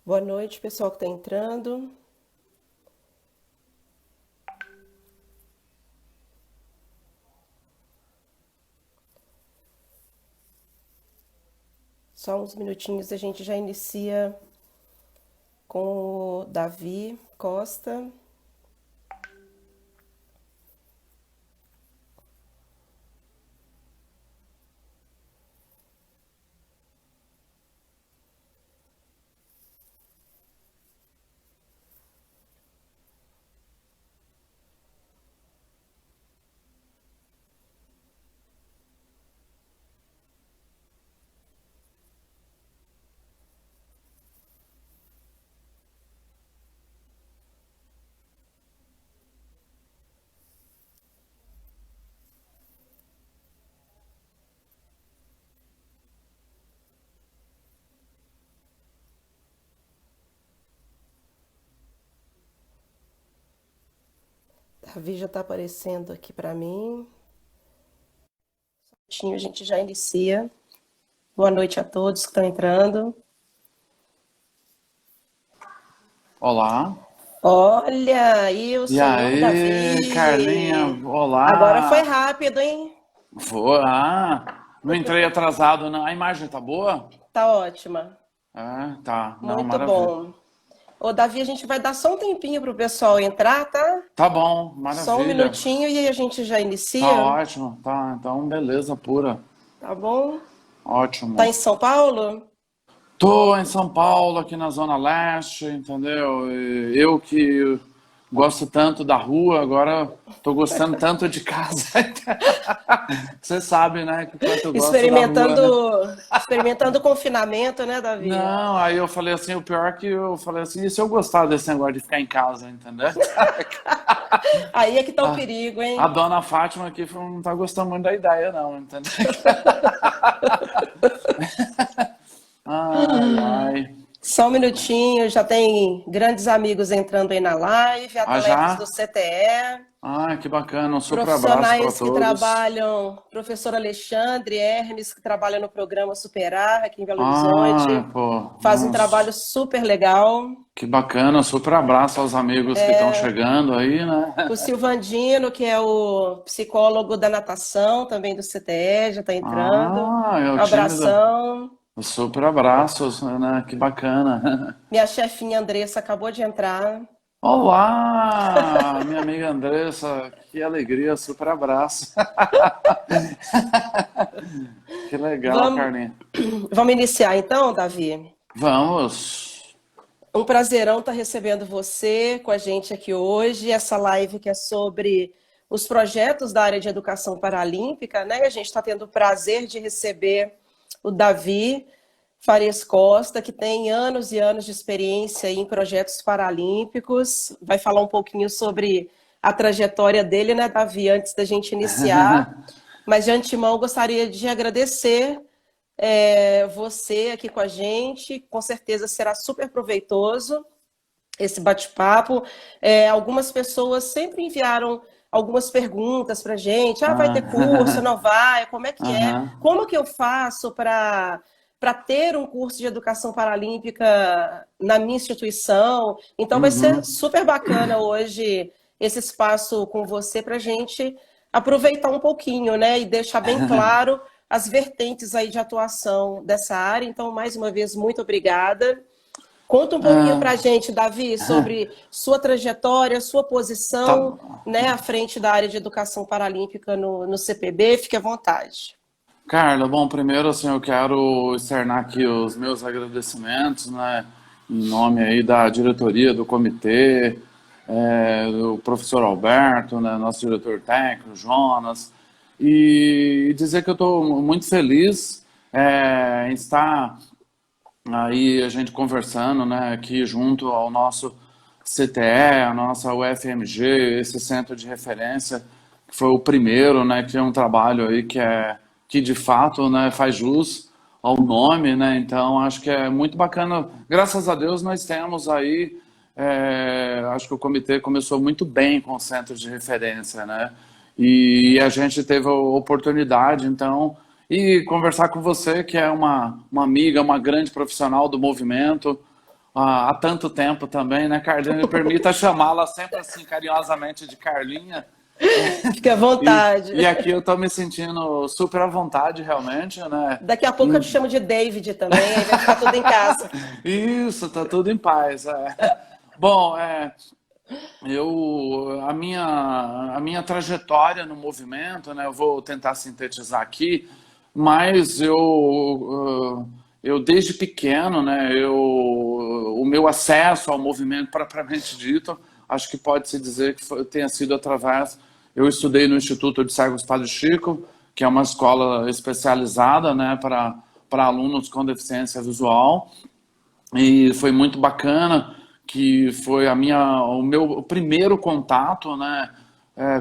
Boa noite, pessoal que está entrando. Só uns minutinhos a gente já inicia com o Davi Costa. Davi já está aparecendo aqui para mim. A gente já inicia. Boa noite a todos que estão entrando. Olá. Olha aí o E senhor aí, Carlinha? Davi. Agora foi Olá. rápido, hein? Vou. Não entrei atrasado, não. A imagem tá boa? Tá ótima. Tá. Não, Muito maravilha. bom. Ô, Davi, a gente vai dar só um tempinho para o pessoal entrar, tá? Tá bom, Só um maravilha. minutinho e aí a gente já Tá inicia, ótimo. Tá, então beleza pura. tá bom? Tá em Ótimo. São Paulo? Tô em São Paulo, aqui na Zona Leste, entendeu? E eu que gosto tanto da rua, agora tô gostando tanto de casa. Você sabe, né, que quanto eu gosto da rua, né? Experimentando o confinamento, né, Davi? Não, aí eu falei assim, o pior é que eu falei assim, e se eu gostar desse negócio de ficar em casa, entendeu? Aí é que tá o A, perigo, a hein? dona Fátima aqui não tá gostando muito da ideia, não, entendeu? Ai, ai. Só um minutinho, já tem grandes amigos entrando aí na live, Ah, atletas do já? CTE, Ah, que bacana, um super abraço para profissionais que todos. trabalham, professor Alexandre Hermes, que trabalha no programa Superar aqui em Belo Ah, Horizonte, pô, faz um trabalho nossa, super legal. que bacana, super abraço aos amigos que estão chegando aí, né? O Silvandino, que é o psicólogo da natação, também do CTE, já está entrando. Ah, é o time do Abração. super abraços, né? Que bacana. Minha chefinha Andressa acabou de entrar. Olá, minha amiga Andressa, que alegria, super abraço. Que legal, Vamos, Carlinhos. vamos iniciar então, Davi? Vamos. Um prazerão estar recebendo você com a gente aqui hoje. Essa live que é sobre os projetos da área de educação paralímpica, né? A gente está tendo o prazer de receber o Davi Farias Costa, que tem anos e anos de experiência em projetos paralímpicos. Vai falar um pouquinho sobre a trajetória dele, né, Davi, antes da gente iniciar. Mas de antemão gostaria de agradecer você aqui com a gente. Com certeza será super proveitoso esse bate-papo. Algumas pessoas sempre enviaram algumas perguntas para a gente. Ah, vai ter curso, Ah, não vai? Como é que é? aham, Como que eu faço para ter um curso de educação paralímpica na minha instituição? Então vai ser uhum. super bacana hoje esse espaço com você para a gente aproveitar um pouquinho, né? E deixar bem claro as vertentes aí de atuação dessa área. Então, mais uma vez, muito obrigada. Conta um pouquinho para a Ah, gente, Davi, sobre sua trajetória, sua tá. posição, né, à frente da área de educação paralímpica no CPB. Fique à vontade. Carla, bom, primeiro assim eu quero externar aqui os meus agradecimentos, né, em nome aí da diretoria do comitê, do professor Alberto, né, nosso diretor técnico, Jonas, e dizer que eu estou muito feliz em estar aí a gente conversando, né, aqui junto ao nosso CTE, a nossa UFMG, esse centro de referência, que foi o primeiro, né, que é um trabalho aí que de fato, né, faz jus ao nome, né, então acho que é muito bacana. Graças a Deus nós temos aí, acho que o comitê começou muito bem com o centro de referência, né, e a gente teve a oportunidade, então, e conversar com você, que é uma amiga, uma grande profissional do movimento, há tanto tempo também, né, Carlinha? Me permita chamá-la sempre assim carinhosamente de Carlinha. Fique à E, vontade. e aqui eu tô me sentindo super à vontade, realmente, né? Daqui a pouco eu te chamo de David também, aí vai ficar tudo em casa. Isso, tá tudo em paz. Bom, a minha trajetória no movimento, né? Eu vou tentar sintetizar aqui, mas eu desde pequeno, né? O meu acesso ao movimento propriamente dito, acho que pode se dizer que tenha sido através. Eu estudei no Instituto de Cegos Padre Chico, que é uma escola especializada, né? Para alunos com deficiência visual. E foi muito bacana, que foi o meu primeiro contato, né,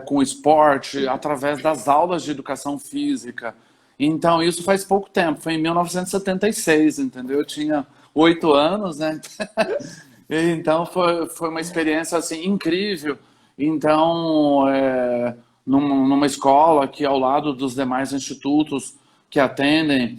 com o esporte através das aulas de educação física. Então isso faz pouco tempo, foi em 1976, entendeu? Eu tinha 8 anos, né? Então foi uma experiência assim incrível. Então, numa escola que ao lado dos demais institutos que atendem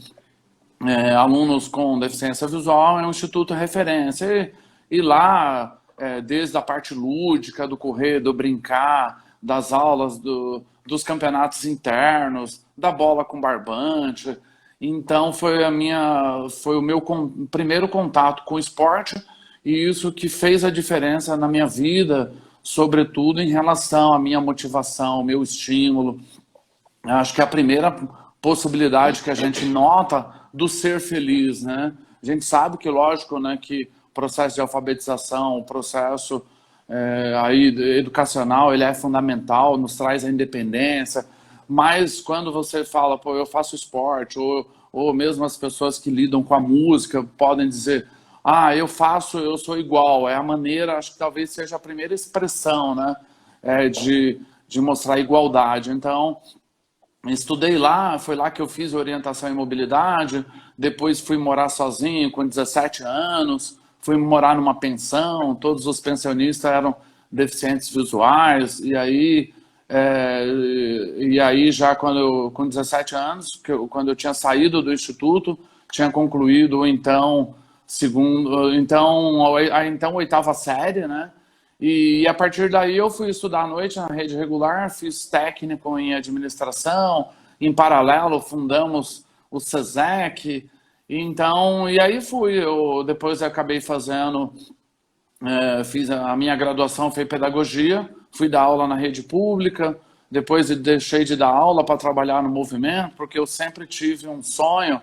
alunos com deficiência visual, é um instituto referência. E lá, desde a parte lúdica, do correr, do brincar, das aulas, dos campeonatos internos, da bola com barbante. Então, foi o meu primeiro contato com o esporte, e isso que fez a diferença na minha vida, sobretudo em relação à minha motivação, ao meu estímulo. Acho que é a primeira possibilidade que a gente nota do ser feliz, né? A gente sabe que, lógico, né, que o processo de alfabetização, o processo aí educacional, ele é fundamental, nos traz a independência, mas quando você fala, pô, eu faço esporte, ou mesmo as pessoas que lidam com a música podem dizer, eu sou igual, é a maneira, acho que talvez seja a primeira expressão, né, de mostrar igualdade. Então, estudei lá, foi lá que eu fiz orientação em mobilidade, depois fui morar sozinho com 17 anos, fui morar numa pensão, todos os pensionistas eram deficientes visuais, e aí já com 17 anos, quando eu tinha saído do instituto, tinha concluído então oitava série, né? E a partir daí eu fui estudar à noite na rede regular, fiz técnico em administração, em paralelo fundamos o SESEC, então, e aí depois eu acabei fiz a minha graduação, foi em pedagogia, fui dar aula na rede pública, depois deixei de dar aula para trabalhar no movimento, porque eu sempre tive um sonho,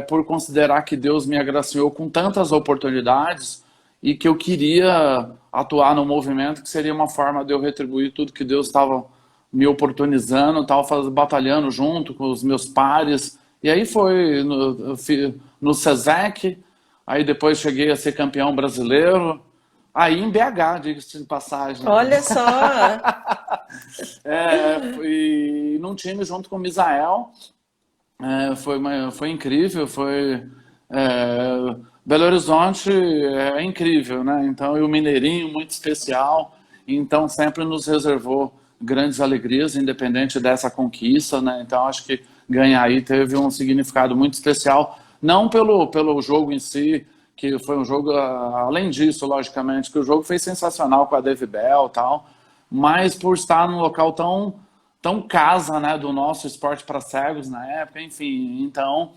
por considerar que Deus me agraciou com tantas oportunidades, e que eu queria atuar no movimento, que seria uma forma de eu retribuir tudo que Deus estava me oportunizando, estava batalhando junto com os meus pares. E aí foi no SESEC, aí depois cheguei a ser campeão brasileiro, aí em BH, diga-se de passagem. Olha só! E num time junto com o Misael, foi incrível, Belo Horizonte é incrível, né? Então, e o Mineirinho, muito especial, então sempre nos reservou grandes alegrias, independente dessa conquista, né? Então, acho que ganhar aí teve um significado muito especial, não pelo jogo em si, que foi um jogo, além disso, logicamente, que o jogo foi sensacional com a Dave Bell e tal, mas por estar num local tão casa, né, do nosso esporte para cegos na época, enfim, então.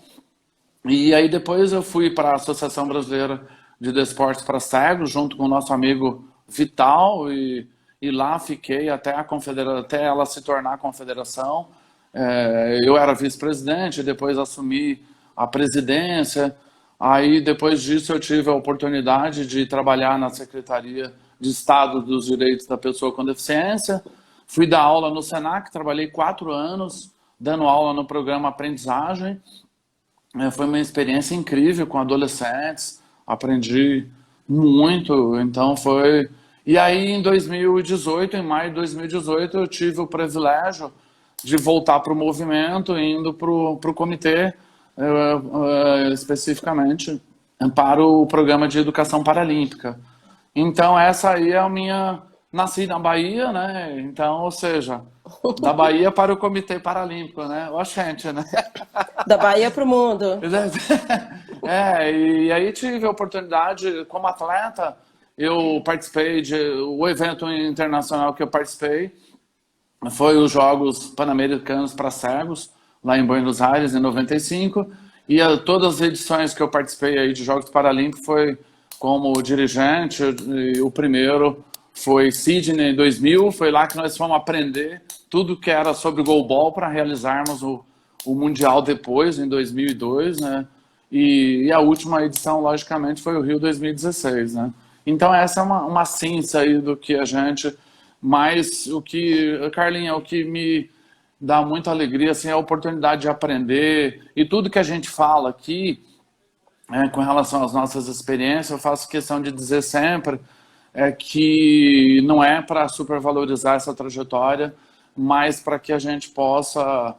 E aí depois eu fui para a Associação Brasileira de Desportos para Cegos, junto com o nosso amigo Vital, e lá fiquei até ela se tornar a confederação. Eu era vice-presidente, depois assumi a presidência. Aí depois disso eu tive a oportunidade de trabalhar na Secretaria de Estado dos Direitos da Pessoa com Deficiência. Fui dar aula no Senac, trabalhei 4 anos dando aula no programa Aprendizagem. Foi uma experiência incrível com adolescentes, aprendi muito, então foi. E aí em 2018, em maio de 2018, eu tive o privilégio de voltar para o movimento, indo para o comitê, especificamente para o programa de educação paralímpica. Então essa aí é a minha. Nasci na Bahia, né? Então, ou seja, da Bahia para o Comitê Paralímpico, né? Oxente, né? Da Bahia para o mundo. E aí tive a oportunidade, como atleta, eu participei o evento internacional que eu participei foi os Jogos Pan-Americanos para Cegos, lá em Buenos Aires, em 95, e todas as edições que eu participei aí de Jogos Paralímpicos foi como dirigente, e o primeiro foi Sydney em 2000, foi lá que nós fomos aprender tudo que era sobre goalball para realizarmos o Mundial depois, em 2002, né? E a última edição, logicamente, foi o Rio 2016, né? Então essa é uma síntese aí do que a gente... Mas o que, Carlinha, o que me dá muita alegria assim, é a oportunidade de aprender. E tudo que a gente fala aqui, com relação às nossas experiências, eu faço questão de dizer sempre que não é para supervalorizar essa trajetória, mas para que a gente possa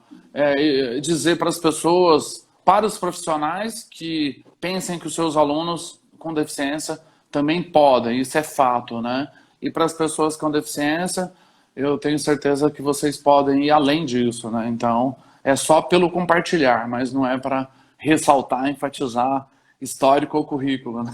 dizer para as pessoas, para os profissionais que pensem que os seus alunos com deficiência também podem, isso é fato, né? E para as pessoas com deficiência, eu tenho certeza que vocês podem ir além disso, né? Então, é só pelo compartilhar, mas não é para ressaltar, enfatizar histórico ou currículo, né?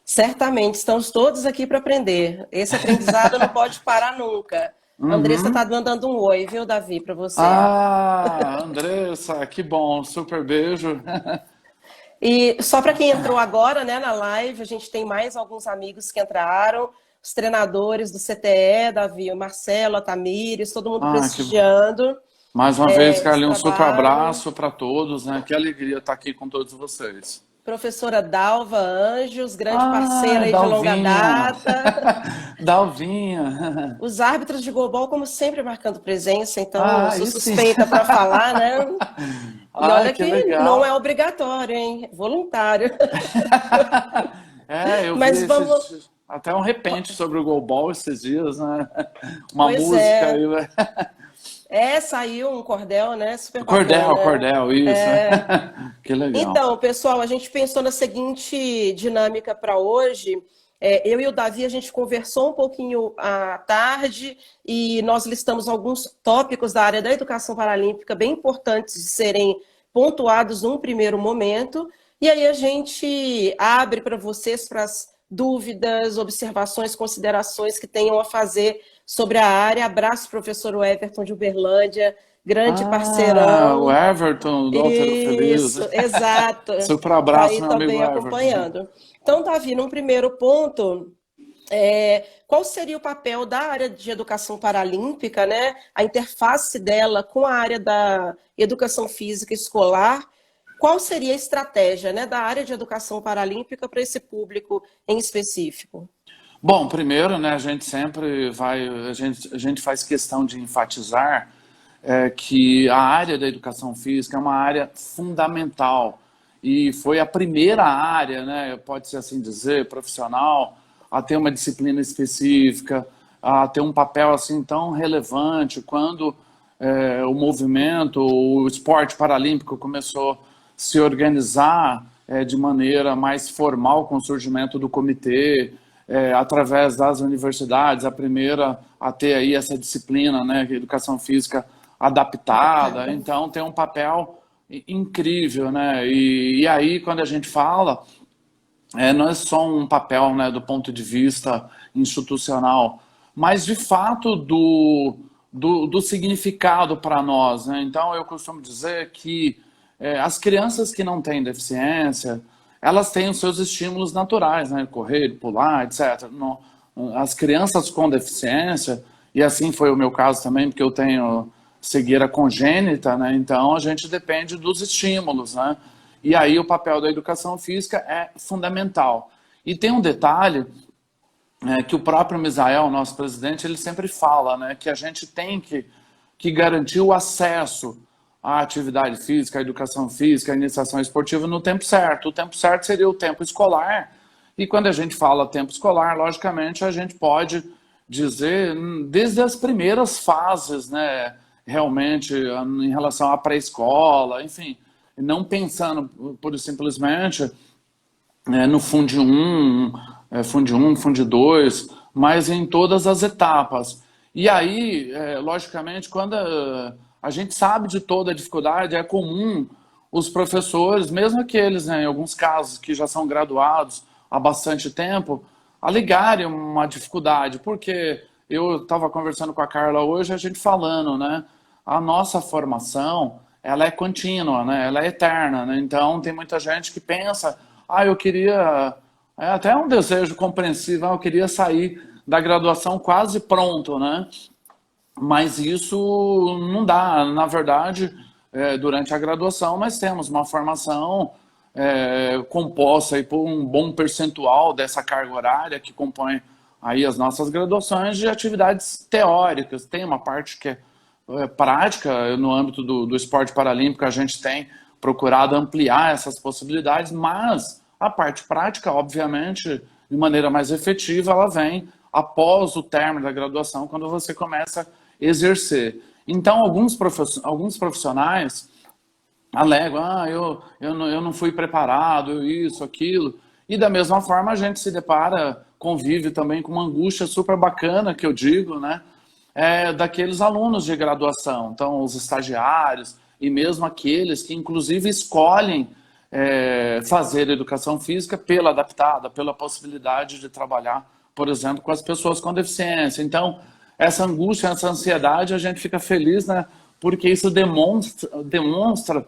Certamente, estamos todos aqui para aprender. Esse aprendizado não pode parar nunca. A Andressa está mandando um oi, viu, Davi, para você. Ah, Andressa, que bom, super beijo. E só para quem entrou agora, né, na live, a gente tem mais alguns amigos que entraram, os treinadores do CTE, Davi, o Marcelo, a Tamires, todo mundo prestigiando. Mais uma vez, Carlinhos, um super abraço para todos, né? Que alegria estar aqui com todos vocês. Professora Dalva Anjos, grande parceira aí de longa data. Dalvinha. Os árbitros de goalball, como sempre, marcando presença, então sou suspeita para falar, né? E olha que legal. Não é obrigatório, hein? Voluntário. Eu vi até um repente sobre o goalball esses dias, né? Uma música aí, né? Saiu um cordel, né? Super bacana, cordel, isso. Que legal. Então, pessoal, a gente pensou na seguinte dinâmica para hoje. Eu e o Davi, a gente conversou um pouquinho à tarde e nós listamos alguns tópicos da área da educação paralímpica bem importantes de serem pontuados num primeiro momento. E aí a gente abre para vocês, para as dúvidas, observações, considerações que tenham a fazer sobre a área. Abraço, professor Everton de Uberlândia, grande parceirão. O Everton, do Altero Feliz. Isso, exato. Super abraço, aí meu também amigo acompanhando. Everton. Então, Davi, num primeiro ponto, qual seria o papel da área de educação paralímpica, né? A interface dela com a área da educação física escolar? Qual seria a estratégia, né, da área de educação paralímpica para esse público em específico? Bom, primeiro, né, a gente sempre a gente faz questão de enfatizar que a área da educação física é uma área fundamental e foi a primeira área, né, pode-se assim dizer, profissional, a ter uma disciplina específica, a ter um papel assim tão relevante quando o movimento, o esporte paralímpico começou a se organizar de maneira mais formal com o surgimento do comitê, através das universidades, a primeira a ter aí essa disciplina, né, educação física adaptada, então tem um papel incrível, né, e aí quando a gente fala, não é só um papel, né, do ponto de vista institucional, mas de fato do significado para nós, né, então eu costumo dizer que as crianças que não têm deficiência, elas têm os seus estímulos naturais, né? Correr, pular, etc. As crianças com deficiência, e assim foi o meu caso também, porque eu tenho cegueira congênita, né? Então a gente depende dos estímulos, né? E aí o papel da educação física é fundamental. E tem um detalhe que o próprio Misael, nosso presidente, ele sempre fala, né? Que a gente tem que garantir o acesso a atividade física, a educação física, a iniciação esportiva no tempo certo. O tempo certo seria o tempo escolar. E quando a gente fala tempo escolar, logicamente, a gente pode dizer desde as primeiras fases, né, realmente, em relação à pré-escola, enfim, não pensando pura e simplesmente no Fundi 1, Fundi 2, mas em todas as etapas. E aí, logicamente, quando a gente sabe de toda a dificuldade, é comum os professores, mesmo aqueles, né, em alguns casos, que já são graduados há bastante tempo, alegarem uma dificuldade, porque eu estava conversando com a Carla hoje, a gente falando, né, a nossa formação, ela é contínua, né, ela é eterna, né, então tem muita gente que pensa, eu queria, é até um desejo compreensível, eu queria sair da graduação quase pronto, né, mas isso não dá. Na verdade, durante a graduação, nós temos uma formação composta aí por um bom percentual dessa carga horária que compõe aí as nossas graduações de atividades teóricas. Tem uma parte que é prática, no âmbito do esporte paralímpico, a gente tem procurado ampliar essas possibilidades, mas a parte prática, obviamente, de maneira mais efetiva, ela vem após o término da graduação, quando você começa a exercer. Então, alguns profissionais alegam, eu não fui preparado, isso, aquilo. E da mesma forma a gente se depara, convive também com uma angústia super bacana, que eu digo, né? Daqueles alunos de graduação, então os estagiários e mesmo aqueles que inclusive escolhem fazer educação física pela adaptada, pela possibilidade de trabalhar, por exemplo, com as pessoas com deficiência. Então, essa angústia, essa ansiedade, a gente fica feliz, né? Porque isso demonstra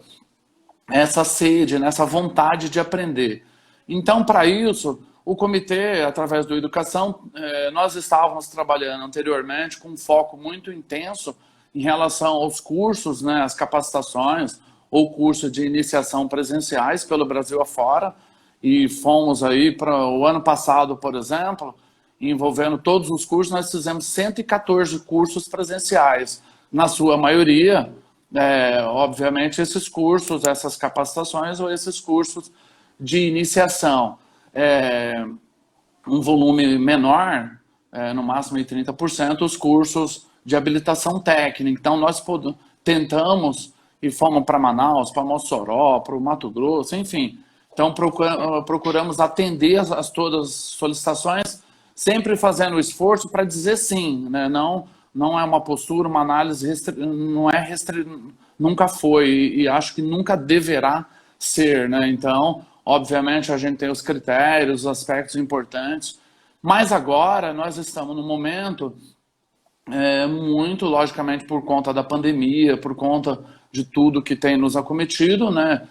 essa sede, né? Essa vontade de aprender. Então, para isso, o comitê, através do Educação, nós estávamos trabalhando anteriormente com um foco muito intenso em relação aos cursos, né? As capacitações ou cursos de iniciação presenciais pelo Brasil afora, e fomos aí para o ano passado, por exemplo, envolvendo todos os cursos, nós fizemos 114 cursos presenciais. Na sua maioria, obviamente, esses cursos, essas capacitações ou esses cursos de iniciação. Um volume menor, no máximo de 30%, os cursos de habilitação técnica. Então, nós tentamos e fomos para Manaus, para Mossoró, para o Mato Grosso, enfim. Então, procuramos atender todas as solicitações, sempre fazendo o esforço para dizer sim, né? Não é uma postura, uma análise, nunca foi e acho que nunca deverá ser, né? Então, obviamente, a gente tem os critérios, os aspectos importantes, mas agora nós estamos num momento muito, logicamente, por conta da pandemia, por conta de tudo que tem nos acometido, né?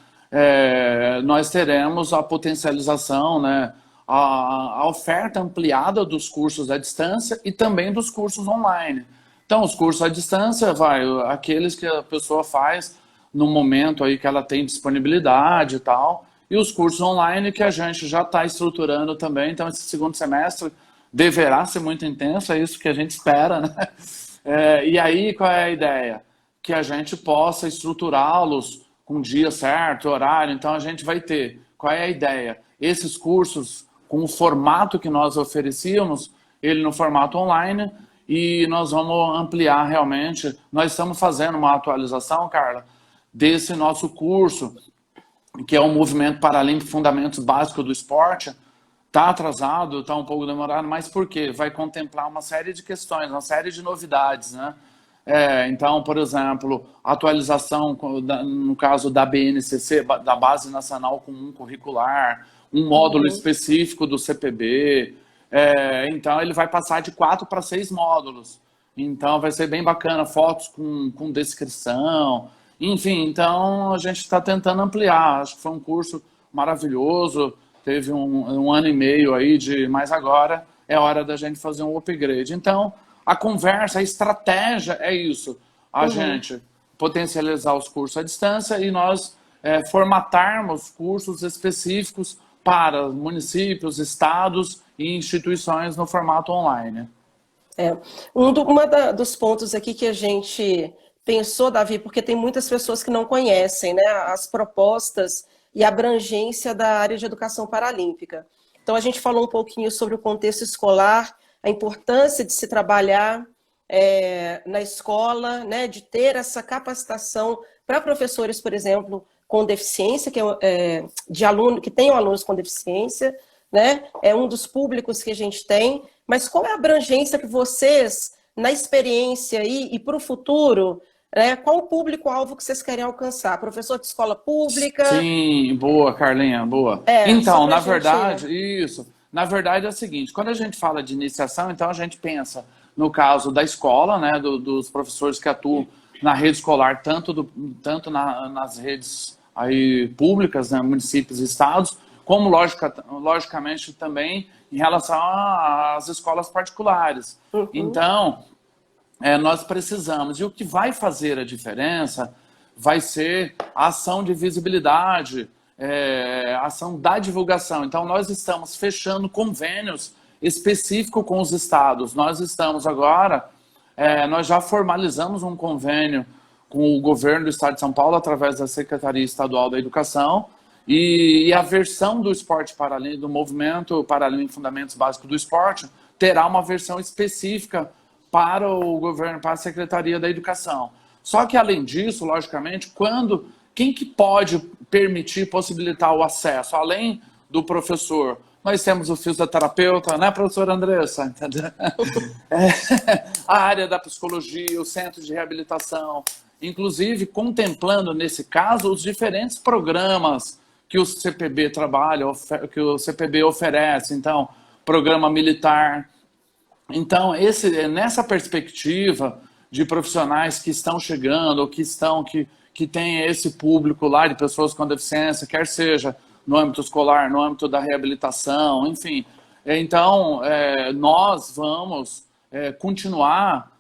Nós teremos a potencialização, né? A oferta ampliada dos cursos à distância e também dos cursos online. Então, os cursos à distância, aqueles que a pessoa faz no momento aí que ela tem disponibilidade e tal, e os cursos online que a gente já está estruturando também. Então, esse segundo semestre deverá ser muito intenso, é isso que a gente espera, né? E aí, qual é a ideia? Que a gente possa estruturá-los com dia certo, horário. Então, a gente vai ter, qual é a ideia? Esses cursos, com o formato que nós oferecíamos, ele no formato online, e nós vamos ampliar realmente. Nós estamos fazendo uma atualização, Carla, desse nosso curso, que é o Movimento Paralímpico Fundamentos Básicos do Esporte. Está atrasado, está um pouco demorado, mas por quê? Vai contemplar uma série de questões, uma série de novidades, né? Então, por exemplo, atualização, no caso da BNCC, da Base Nacional Comum Curricular, um módulo específico do CPB. Então, ele vai passar de 4 para 6 módulos. Então, vai ser bem bacana, fotos com descrição. Enfim, então, a gente está tentando ampliar. Acho que foi um curso maravilhoso. Teve um ano e meio aí mas agora é hora da gente fazer um upgrade. Então, a conversa, a estratégia é isso. A gente potencializar os cursos à distância e nós formatarmos cursos específicos para municípios, estados e instituições no formato online. Dos pontos aqui que a gente pensou, Davi, porque tem muitas pessoas que não conhecem, né, as propostas e abrangência da área de educação paralímpica. Então, a gente falou um pouquinho sobre o contexto escolar, a importância de se trabalhar na escola, né, de ter essa capacitação para professores, por exemplo, com deficiência, que tenham alunos com deficiência, né? É um dos públicos que a gente tem, mas qual é a abrangência que vocês, na experiência e para o futuro, né? Qual o público-alvo que vocês querem alcançar? Professor de escola pública? Sim, boa, Carlinha, boa. Só Então, para a na gente... verdade, isso. Na verdade é o seguinte, quando a gente fala de iniciação, então a gente pensa no caso da escola, né, dos professores que atuam na rede escolar, tanto nas redes aí públicas, né, municípios e estados, como logicamente também em relação às escolas particulares. Uhum. Então, nós precisamos. E o que vai fazer a diferença vai ser a ação de visibilidade, a ação da divulgação. Então, nós estamos fechando convênios específicos com os estados. Nós estamos agora, nós já formalizamos um convênio com o governo do estado de São Paulo, através da Secretaria Estadual da Educação, e a versão do esporte paralímpico, do movimento paralímpico Fundamentos Básicos do Esporte, terá uma versão específica para o governo, para a Secretaria da Educação. Só que, além disso, logicamente, quem que pode permitir, possibilitar o acesso? Além do professor, nós temos o fisioterapeuta, né, professora Andressa? A área da psicologia, o centro de reabilitação, inclusive contemplando, nesse caso, os diferentes programas que o CPB trabalha, que o CPB oferece. Então, programa militar. Então, nessa perspectiva de profissionais que estão chegando, ou que têm esse público lá de pessoas com deficiência, quer seja no âmbito escolar, no âmbito da reabilitação, enfim. Então, nós vamos continuar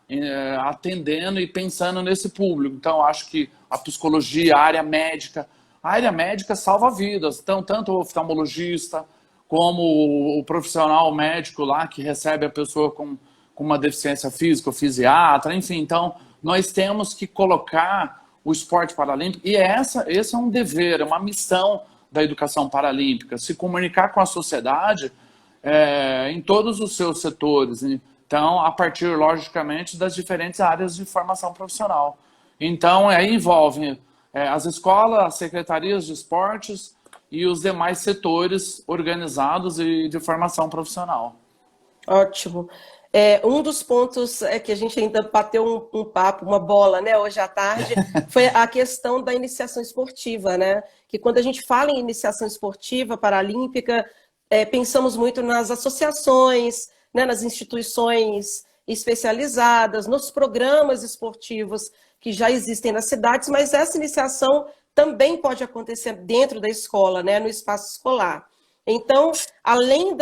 atendendo e pensando nesse público. Então, acho que a psicologia, a área médica salva vidas. Então, tanto o oftalmologista, como o profissional médico lá que recebe a pessoa com uma deficiência física, o fisiatra, enfim. Então, nós temos que colocar o esporte paralímpico, e esse é um dever, é uma missão da educação paralímpica, se comunicar com a sociedade em todos os seus setores. Então, a partir, logicamente, das diferentes áreas de formação profissional. Então, aí envolve as escolas, as secretarias de esportes, e os demais setores organizados e de formação profissional. Ótimo. Um dos pontos que a gente ainda bateu um papo, uma bola, né, hoje à tarde, foi a questão da iniciação esportiva, né? Que quando a gente fala em iniciação esportiva paralímpica, pensamos muito nas associações, né, nas instituições especializadas, nos programas esportivos que já existem nas cidades, mas essa iniciação também pode acontecer dentro da escola, né, no espaço escolar. Então, além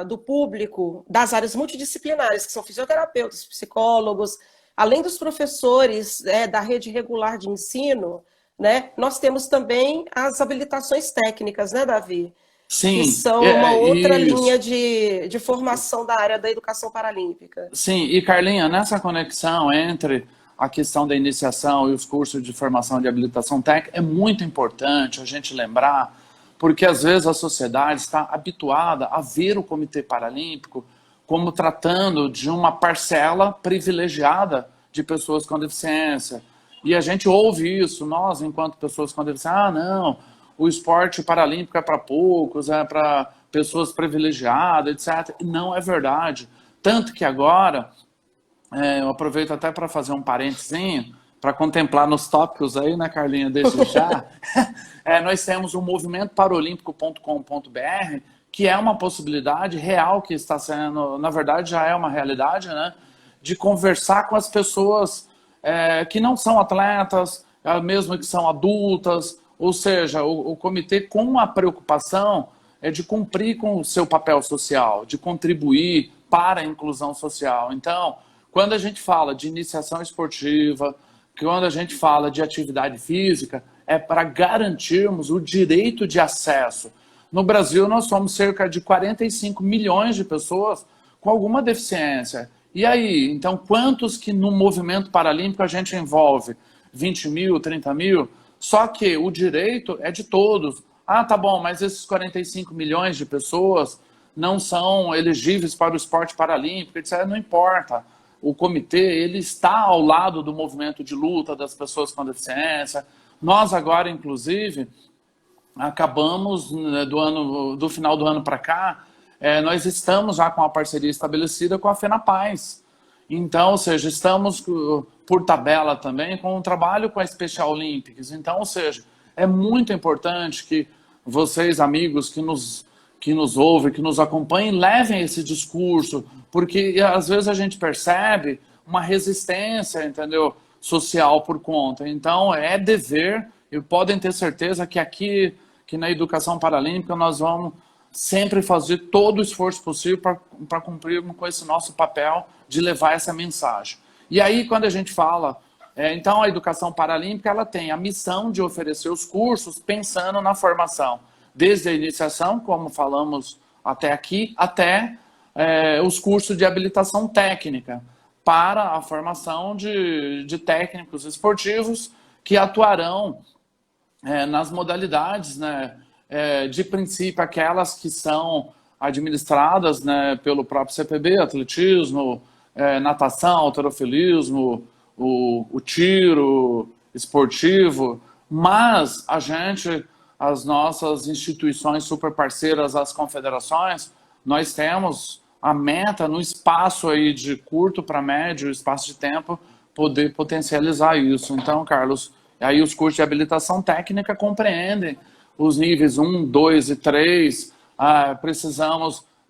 do público, das áreas multidisciplinares, que são fisioterapeutas, psicólogos, além dos professores da rede regular de ensino, né, nós temos também as habilitações técnicas, né, Davi? Sim, Que são uma outra isso. linha de formação da área da educação paralímpica. Sim, e Carlinha, nessa conexão entre a questão da iniciação e os cursos de formação de habilitação técnica, é muito importante a gente lembrar, porque às vezes a sociedade está habituada a ver o Comitê Paralímpico como tratando de uma parcela privilegiada de pessoas com deficiência. E a gente ouve isso, nós, enquanto pessoas com deficiência, não, o esporte paralímpico é para poucos, é para pessoas privilegiadas, etc. E não é verdade. Tanto que agora, eu aproveito até para fazer um parentezinho, para contemplar nos tópicos aí, né, Carlinha, desde já, nós temos o movimento paralímpico.com.br, que é uma possibilidade real que está sendo, na verdade já é uma realidade, né, de conversar com as pessoas que não são atletas, mesmo que são adultas, ou seja, o comitê com a preocupação de cumprir com o seu papel social, de contribuir para a inclusão social. Então, quando a gente fala de iniciação esportiva, quando a gente fala de atividade física, é para garantirmos o direito de acesso. No Brasil, nós somos cerca de 45 milhões de pessoas com alguma deficiência. E aí, então, quantos que no movimento paralímpico a gente envolve? 20 mil, 30 mil? Só que o direito é de todos. Ah, tá bom, mas esses 45 milhões de pessoas não são elegíveis para o esporte paralímpico, etc. Não importa. O comitê ele está ao lado do movimento de luta das pessoas com deficiência. Nós agora, inclusive, acabamos, do final do ano para cá, nós estamos já com a parceria estabelecida com a FENAPAZ. Então, ou seja, estamos por tabela também com um trabalho com a Special Olympics. Então, ou seja, é muito importante que vocês, amigos que nos ouvem, que nos acompanhem, levem esse discurso, porque às vezes a gente percebe uma resistência, entendeu, social por conta. Então, é dever, e podem ter certeza que aqui, que na Educação Paralímpica, nós vamos sempre fazer todo o esforço possível para cumprirmos com esse nosso papel de levar essa mensagem. E aí, quando a gente fala, então a Educação Paralímpica, ela tem a missão de oferecer os cursos pensando na formação, desde a iniciação, como falamos até aqui, até os cursos de habilitação técnica, para a formação de técnicos esportivos que atuarão nas modalidades, né, de princípio, aquelas que são administradas, né, pelo próprio CPB, atletismo, natação, halterofilismo, o tiro esportivo, mas a gente, as nossas instituições super parceiras, as confederações, nós temos a meta no espaço aí de curto para médio espaço de tempo poder potencializar isso. Então, Carlos, aí os cursos de habilitação técnica compreendem os níveis 1, 2 e 3,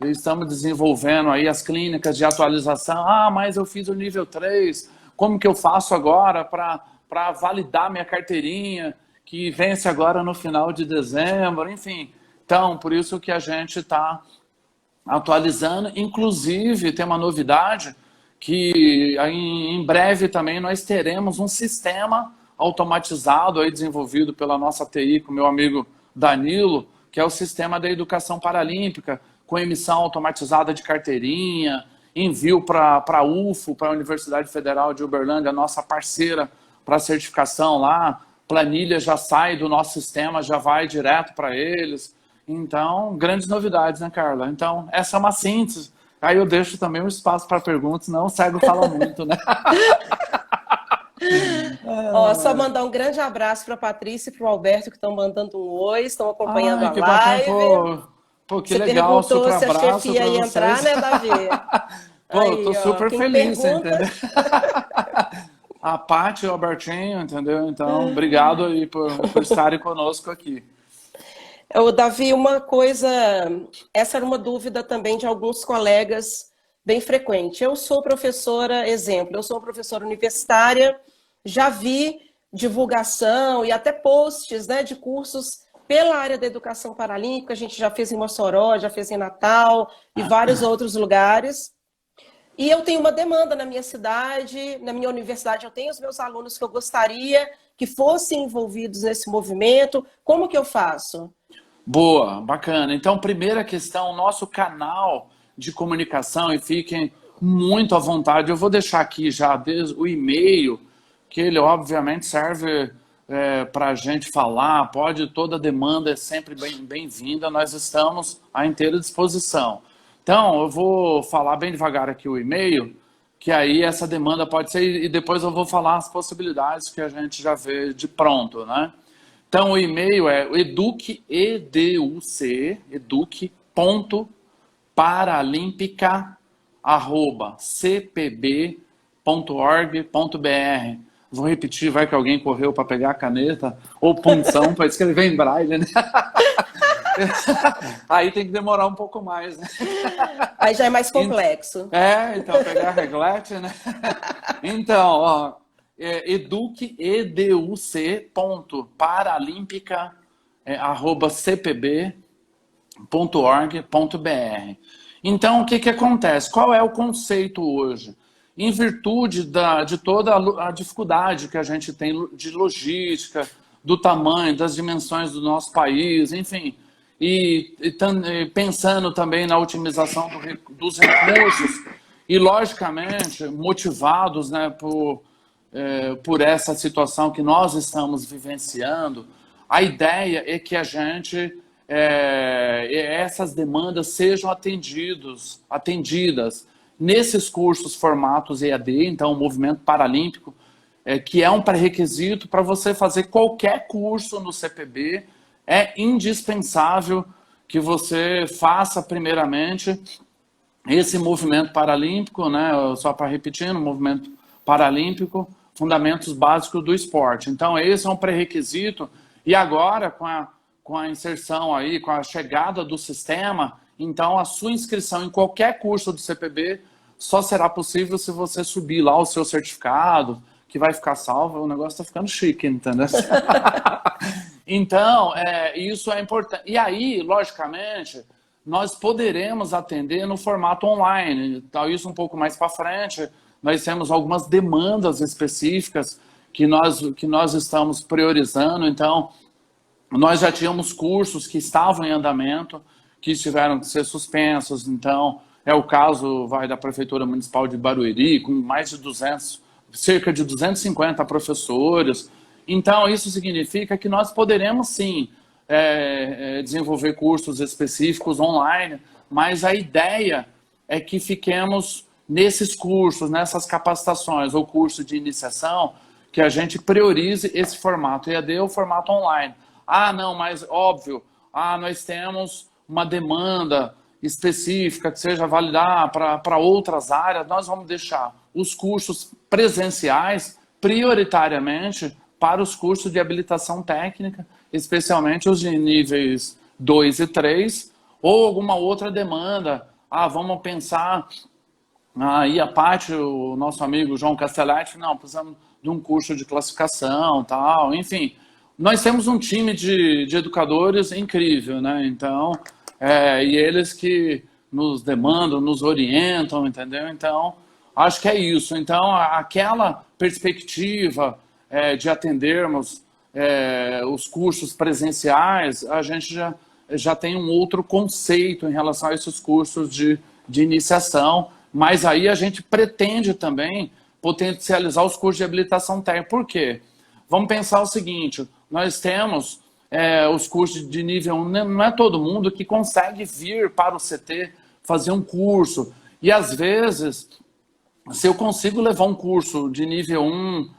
estamos desenvolvendo aí as clínicas de atualização. Mas eu fiz o nível 3, como que eu faço agora para validar minha carteirinha, que vence agora no final de dezembro, enfim. Então, por isso que a gente está atualizando, inclusive tem uma novidade, que em breve também nós teremos um sistema automatizado aí desenvolvido pela nossa TI com meu amigo Danilo, que é o sistema da Educação Paralímpica, com emissão automatizada de carteirinha, envio para a UFO, para a Universidade Federal de Uberlândia, nossa parceira para certificação lá, planilha já sai do nosso sistema, já vai direto para eles. Então, grandes novidades, né, Carla? Então, essa é uma síntese. Aí eu deixo também um espaço para perguntas, senão o cego fala muito, né? Só mandar um grande abraço para a Patrícia e para o Alberto, que estão mandando um oi, estão acompanhando a que live. Bacana, pô, que você legal, perguntou super se a abraço chefia ia entrar, né, Davi? Pô, aí, tô super feliz, pergunta... entendeu? A Paty e o Albertinho, entendeu? Então, obrigado aí por estarem conosco aqui. Davi, uma coisa, essa era uma dúvida também de alguns colegas bem frequente. Eu sou professora, exemplo, eu sou professora universitária, já vi divulgação e até posts, né, de cursos pela área da educação paralímpica, a gente já fez em Mossoró, já fez em Natal e vários outros lugares. E eu tenho uma demanda na minha cidade, na minha universidade, eu tenho os meus alunos que eu gostaria que fossem envolvidos nesse movimento. Como que eu faço? Boa, bacana. Então, primeira questão, nosso canal de comunicação, e fiquem muito à vontade. Eu vou deixar aqui já o e-mail, que ele obviamente serve para a gente falar, toda demanda é sempre bem-vinda, nós estamos à inteira disposição. Então, eu vou falar bem devagar aqui o e-mail, que aí essa demanda pode ser, e depois eu vou falar as possibilidades que a gente já vê de pronto, né? Então, o e-mail é educ.paralimpica@cpb.org.br. Vou repetir, vai que alguém correu para pegar a caneta ou punção para escrever em braille, né? Aí tem que demorar um pouco mais, né? Aí já é mais complexo. Então pegar a reglete, né? Então, educ.paralimpica@cpb.org.br. Então, o que acontece? Qual é o conceito hoje? Em virtude de toda a dificuldade que a gente tem de logística, do tamanho, das dimensões do nosso país, enfim, e pensando também na otimização dos recursos e, logicamente, motivados, né, por essa situação que nós estamos vivenciando, a ideia é que a gente, essas demandas sejam atendidas nesses cursos formatos EAD, então o Movimento Paralímpico, que é um pré-requisito para você fazer qualquer curso no CPB, é indispensável que você faça primeiramente esse movimento paralímpico, né, só para repetir, no movimento paralímpico, fundamentos básicos do esporte. Então, esse é um pré-requisito, e agora, com a inserção aí, com a chegada do sistema, então a sua inscrição em qualquer curso do CPB só será possível se você subir lá o seu certificado, que vai ficar salvo, o negócio está ficando chique, entendeu? Então, isso é importante. E aí, logicamente, nós poderemos atender no formato online. Então, isso um pouco mais para frente, nós temos algumas demandas específicas que nós estamos priorizando. Então, nós já tínhamos cursos que estavam em andamento, que tiveram que ser suspensos. Então, é o caso da Prefeitura Municipal de Barueri, com mais de 200, cerca de 250 professores. Então, isso significa que nós poderemos, sim, desenvolver cursos específicos online, mas a ideia é que fiquemos nesses cursos, nessas capacitações ou curso de iniciação, que a gente priorize esse formato EAD ou formato online. Ah, não, mas óbvio, nós temos uma demanda específica que seja validar para outras áreas, nós vamos deixar os cursos presenciais prioritariamente para os cursos de habilitação técnica, especialmente os de níveis 2 e 3, ou alguma outra demanda. Vamos pensar, aí a parte, o nosso amigo João Castellati, não, precisamos de um curso de classificação, tal, enfim. Nós temos um time de educadores incrível, né? Então, e eles que nos demandam, nos orientam, entendeu? Então, acho que é isso. Então, aquela perspectiva de atendermos os cursos presenciais, a gente já tem um outro conceito em relação a esses cursos de iniciação, mas aí a gente pretende também potencializar os cursos de habilitação técnica. Por quê? Vamos pensar o seguinte, nós temos os cursos de nível 1, não é todo mundo que consegue vir para o CT fazer um curso. E às vezes, se eu consigo levar um curso de nível 1,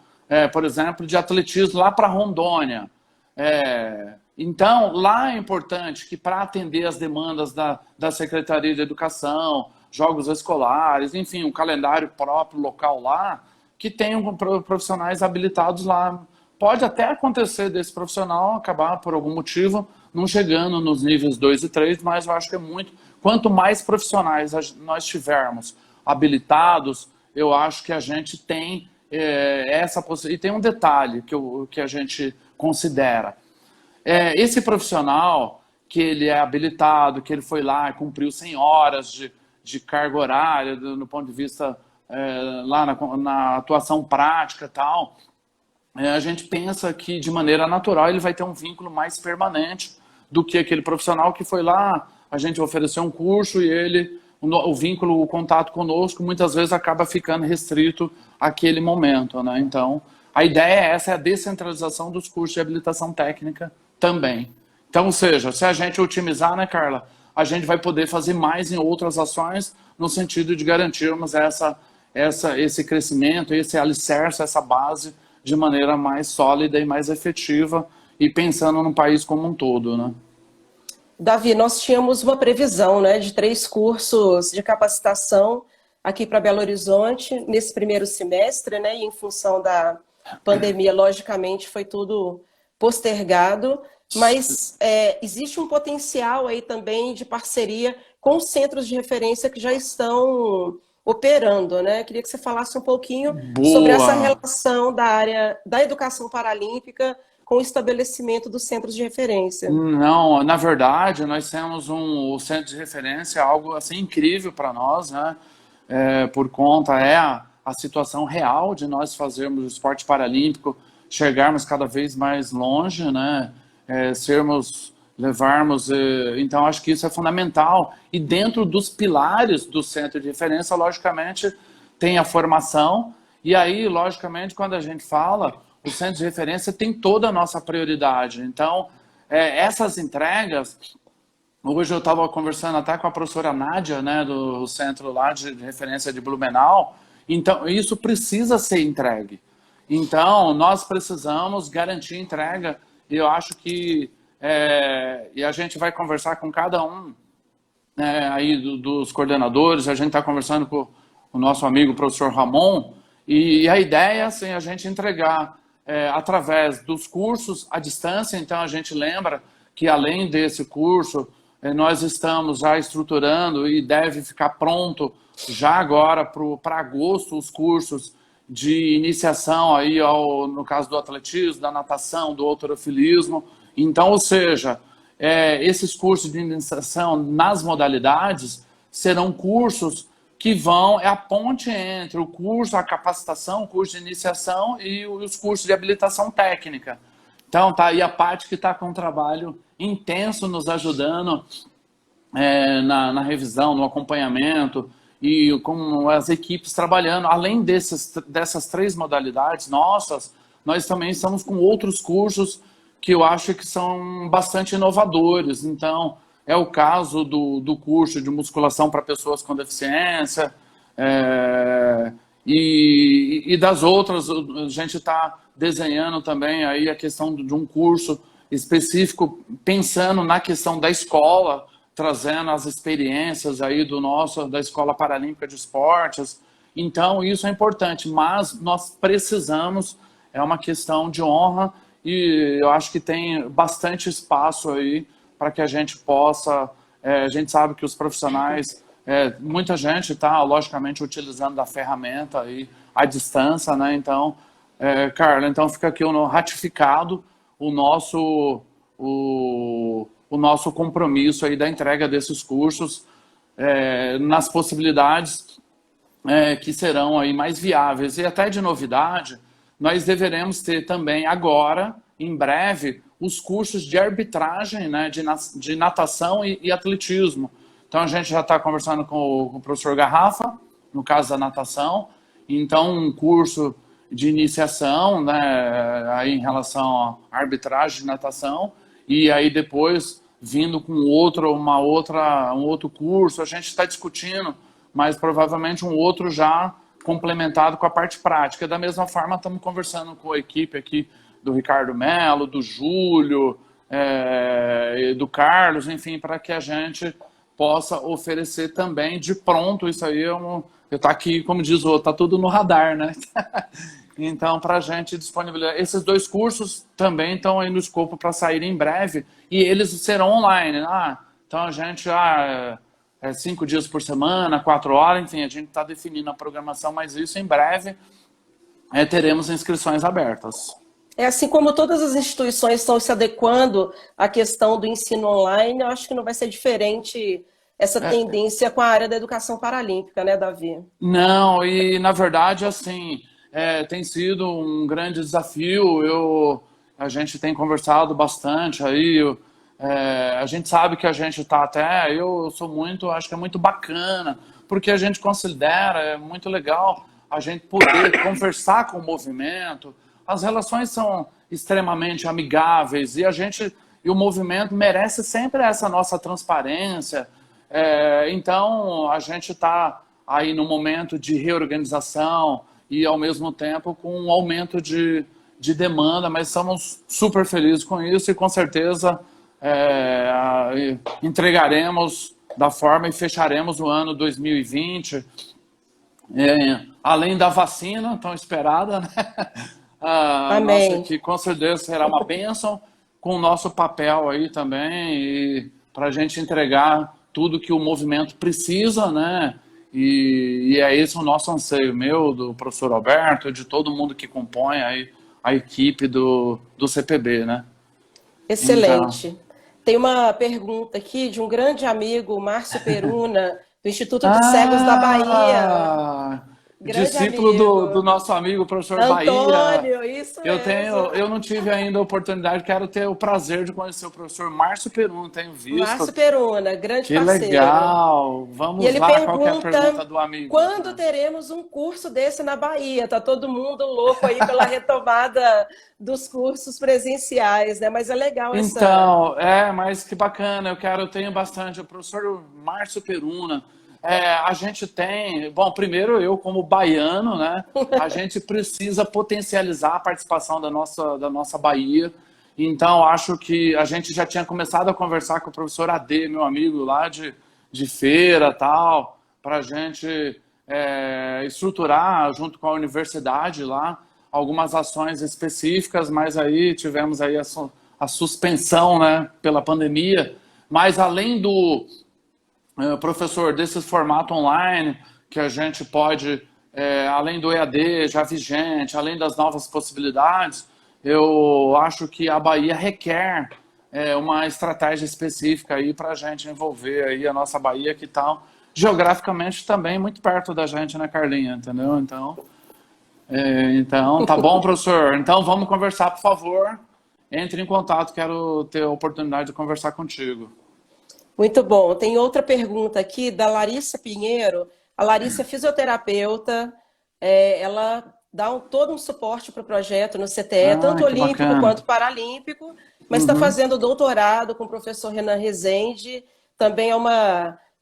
por exemplo, de atletismo lá para Rondônia, então lá é importante que para atender as demandas da Secretaria de Educação, jogos escolares, enfim, um calendário próprio local lá, que tenham profissionais habilitados lá. Pode até acontecer desse profissional acabar, por algum motivo, não chegando nos níveis 2 e 3, mas eu acho que é muito. Quanto mais profissionais nós tivermos habilitados, eu acho que a gente tem essa possibilidade. E tem um detalhe que a gente considera. Esse profissional que ele é habilitado, que ele foi lá e cumpriu 100 horas de carga horária, no ponto de vista lá na atuação prática e tal, a gente pensa que, de maneira natural, ele vai ter um vínculo mais permanente do que aquele profissional que foi lá, a gente ofereceu um curso e o vínculo, o contato conosco, muitas vezes acaba ficando restrito àquele momento, né? Então, a ideia é essa, é a descentralização dos cursos de habilitação técnica também. Então, ou seja, se a gente otimizar, né, Carla, a gente vai poder fazer mais em outras ações no sentido de garantirmos esse crescimento, esse alicerce, essa base de maneira mais sólida e mais efetiva e pensando no país como um todo, né? Davi, nós tínhamos uma previsão, né, de 3 cursos de capacitação aqui para Belo Horizonte nesse primeiro semestre, né, e em função da pandemia, logicamente, foi tudo postergado, mas existe um potencial aí também de parceria com os centros de referência que já estão operando, né? Queria que você falasse um pouquinho sobre essa relação da área da educação paralímpica com o estabelecimento dos centros de referência. Não, na verdade, nós temos o centro de referência, algo assim incrível para nós, né? Por conta, a situação real de nós fazermos o esporte paralímpico, chegarmos cada vez mais longe, né? Levarmos, então acho que isso é fundamental. E dentro dos pilares do centro de referência, logicamente, tem a formação, e aí, logicamente, quando a gente fala, o centro de referência tem toda a nossa prioridade. Então, essas entregas, hoje eu estava conversando até com a professora Nádia, né, do centro lá de referência de Blumenau, então isso precisa ser entregue. Então, nós precisamos garantir entrega, e eu acho que e a gente vai conversar com cada um aí dos coordenadores, a gente está conversando com o nosso amigo professor Ramon, e a ideia é assim, a gente entregar através dos cursos à distância. Então a gente lembra que além desse curso, nós estamos já estruturando e deve ficar pronto já agora para agosto os cursos de iniciação aí no caso do atletismo, da natação, do halterofilismo. Então, ou seja, esses cursos de iniciação nas modalidades serão cursos que vão, a ponte entre o curso, a capacitação, o curso de iniciação e os cursos de habilitação técnica. Então, tá aí a parte que está com um trabalho intenso nos ajudando na revisão, no acompanhamento e com as equipes trabalhando. Além dessas 3 modalidades nossas, nós também estamos com outros cursos que eu acho que são bastante inovadores. Então, é o caso do curso de musculação para pessoas com deficiência, e das outras, a gente está desenhando também aí a questão de um curso específico, pensando na questão da escola, trazendo as experiências aí da Escola Paralímpica de Esportes. Então, isso é importante, mas nós precisamos, é uma questão de honra, e eu acho que tem bastante espaço aí para que a gente possa, a gente sabe que os profissionais, muita gente está, logicamente, utilizando da ferramenta aí à distância, né? Então, Carla, então fica aqui ratificado o nosso compromisso aí da entrega desses cursos nas possibilidades que serão aí mais viáveis. E até de novidade, nós deveremos ter também agora, em breve, os cursos de arbitragem, né, de natação e atletismo. Então, a gente já está conversando com o professor Garrafa, no caso da natação. Então, um curso de iniciação, né, aí em relação à arbitragem de natação, e aí depois vindo com um outro curso. A gente está discutindo, mas provavelmente um outro já complementado com a parte prática. Da mesma forma, estamos conversando com a equipe aqui do Ricardo Melo, do Júlio, do Carlos, enfim, para que a gente possa oferecer também de pronto. Isso aí está aqui, como diz o outro, está tudo no radar, né? Então, para a gente disponibilizar. Esses 2 cursos também estão aí no escopo para sair em breve, e eles serão online. Então, a gente 5 dias por semana, 4 horas, enfim, a gente está definindo a programação, mas isso em breve teremos inscrições abertas. Assim como todas as instituições estão se adequando à questão do ensino online, eu acho que não vai ser diferente essa tendência com a área da educação paralímpica, né, Davi? Não, e na verdade, assim, tem sido um grande desafio. A gente tem conversado bastante aí, a gente sabe que a gente está eu sou muito, acho que é muito bacana, porque a gente considera, é muito legal a gente poder conversar com o movimento. As relações são extremamente amigáveis e o movimento merece sempre essa nossa transparência. Então, a gente está aí no momento de reorganização e, ao mesmo tempo, com um aumento de demanda, mas estamos super felizes com isso e, com certeza, entregaremos da forma e fecharemos o ano 2020, além da vacina tão esperada, né? Amém. Que com certeza será uma bênção, com o nosso papel aí também, para a gente entregar tudo que o movimento precisa, né? E é esse o nosso anseio, meu, do professor Alberto, de todo mundo que compõe aí a equipe do CPB, né? Excelente. Então... Tem uma pergunta aqui de um grande amigo, Márcio Peruna, do Instituto de Cegos da Bahia. Discípulo do nosso amigo, professor Antônio, Bahia. Isso Eu não tive ainda a oportunidade, quero ter o prazer de conhecer o professor Márcio Peruna, tenho visto. Márcio Peruna, grande parceiro. Que legal! Vamos lá, qual que é a pergunta do amigo? Quando teremos um curso desse na Bahia? Tá todo mundo louco aí pela retomada dos cursos presenciais, né? Mas é legal essa... Então, mas que bacana, eu tenho bastante. O professor Márcio Peruna, a gente tem... Bom, primeiro eu como baiano, né? A gente precisa potencializar a participação da nossa Bahia. Então, acho que a gente já tinha começado a conversar com o professor AD, meu amigo lá de de feira tal, para a gente estruturar junto com a universidade lá algumas ações específicas, mas aí tivemos aí a suspensão, né, pela pandemia. Mas além do professor, desse formato online que a gente pode, além do EAD já vigente, além das novas possibilidades, eu acho que a Bahia requer uma estratégia específica aí para a gente envolver aí a nossa Bahia, que está geograficamente também muito perto da gente, né, Carlinha? Entendeu? Então, tá bom, professor. Então, vamos conversar, por favor. Entre em contato, quero ter a oportunidade de conversar contigo. Muito bom. Tem outra pergunta aqui da Larissa Pinheiro. A Larissa é fisioterapeuta, ela dá todo um suporte para o projeto no CTE, tanto Que olímpico bacana. quanto paralímpico, mas está fazendo doutorado com o professor Renan Rezende, também é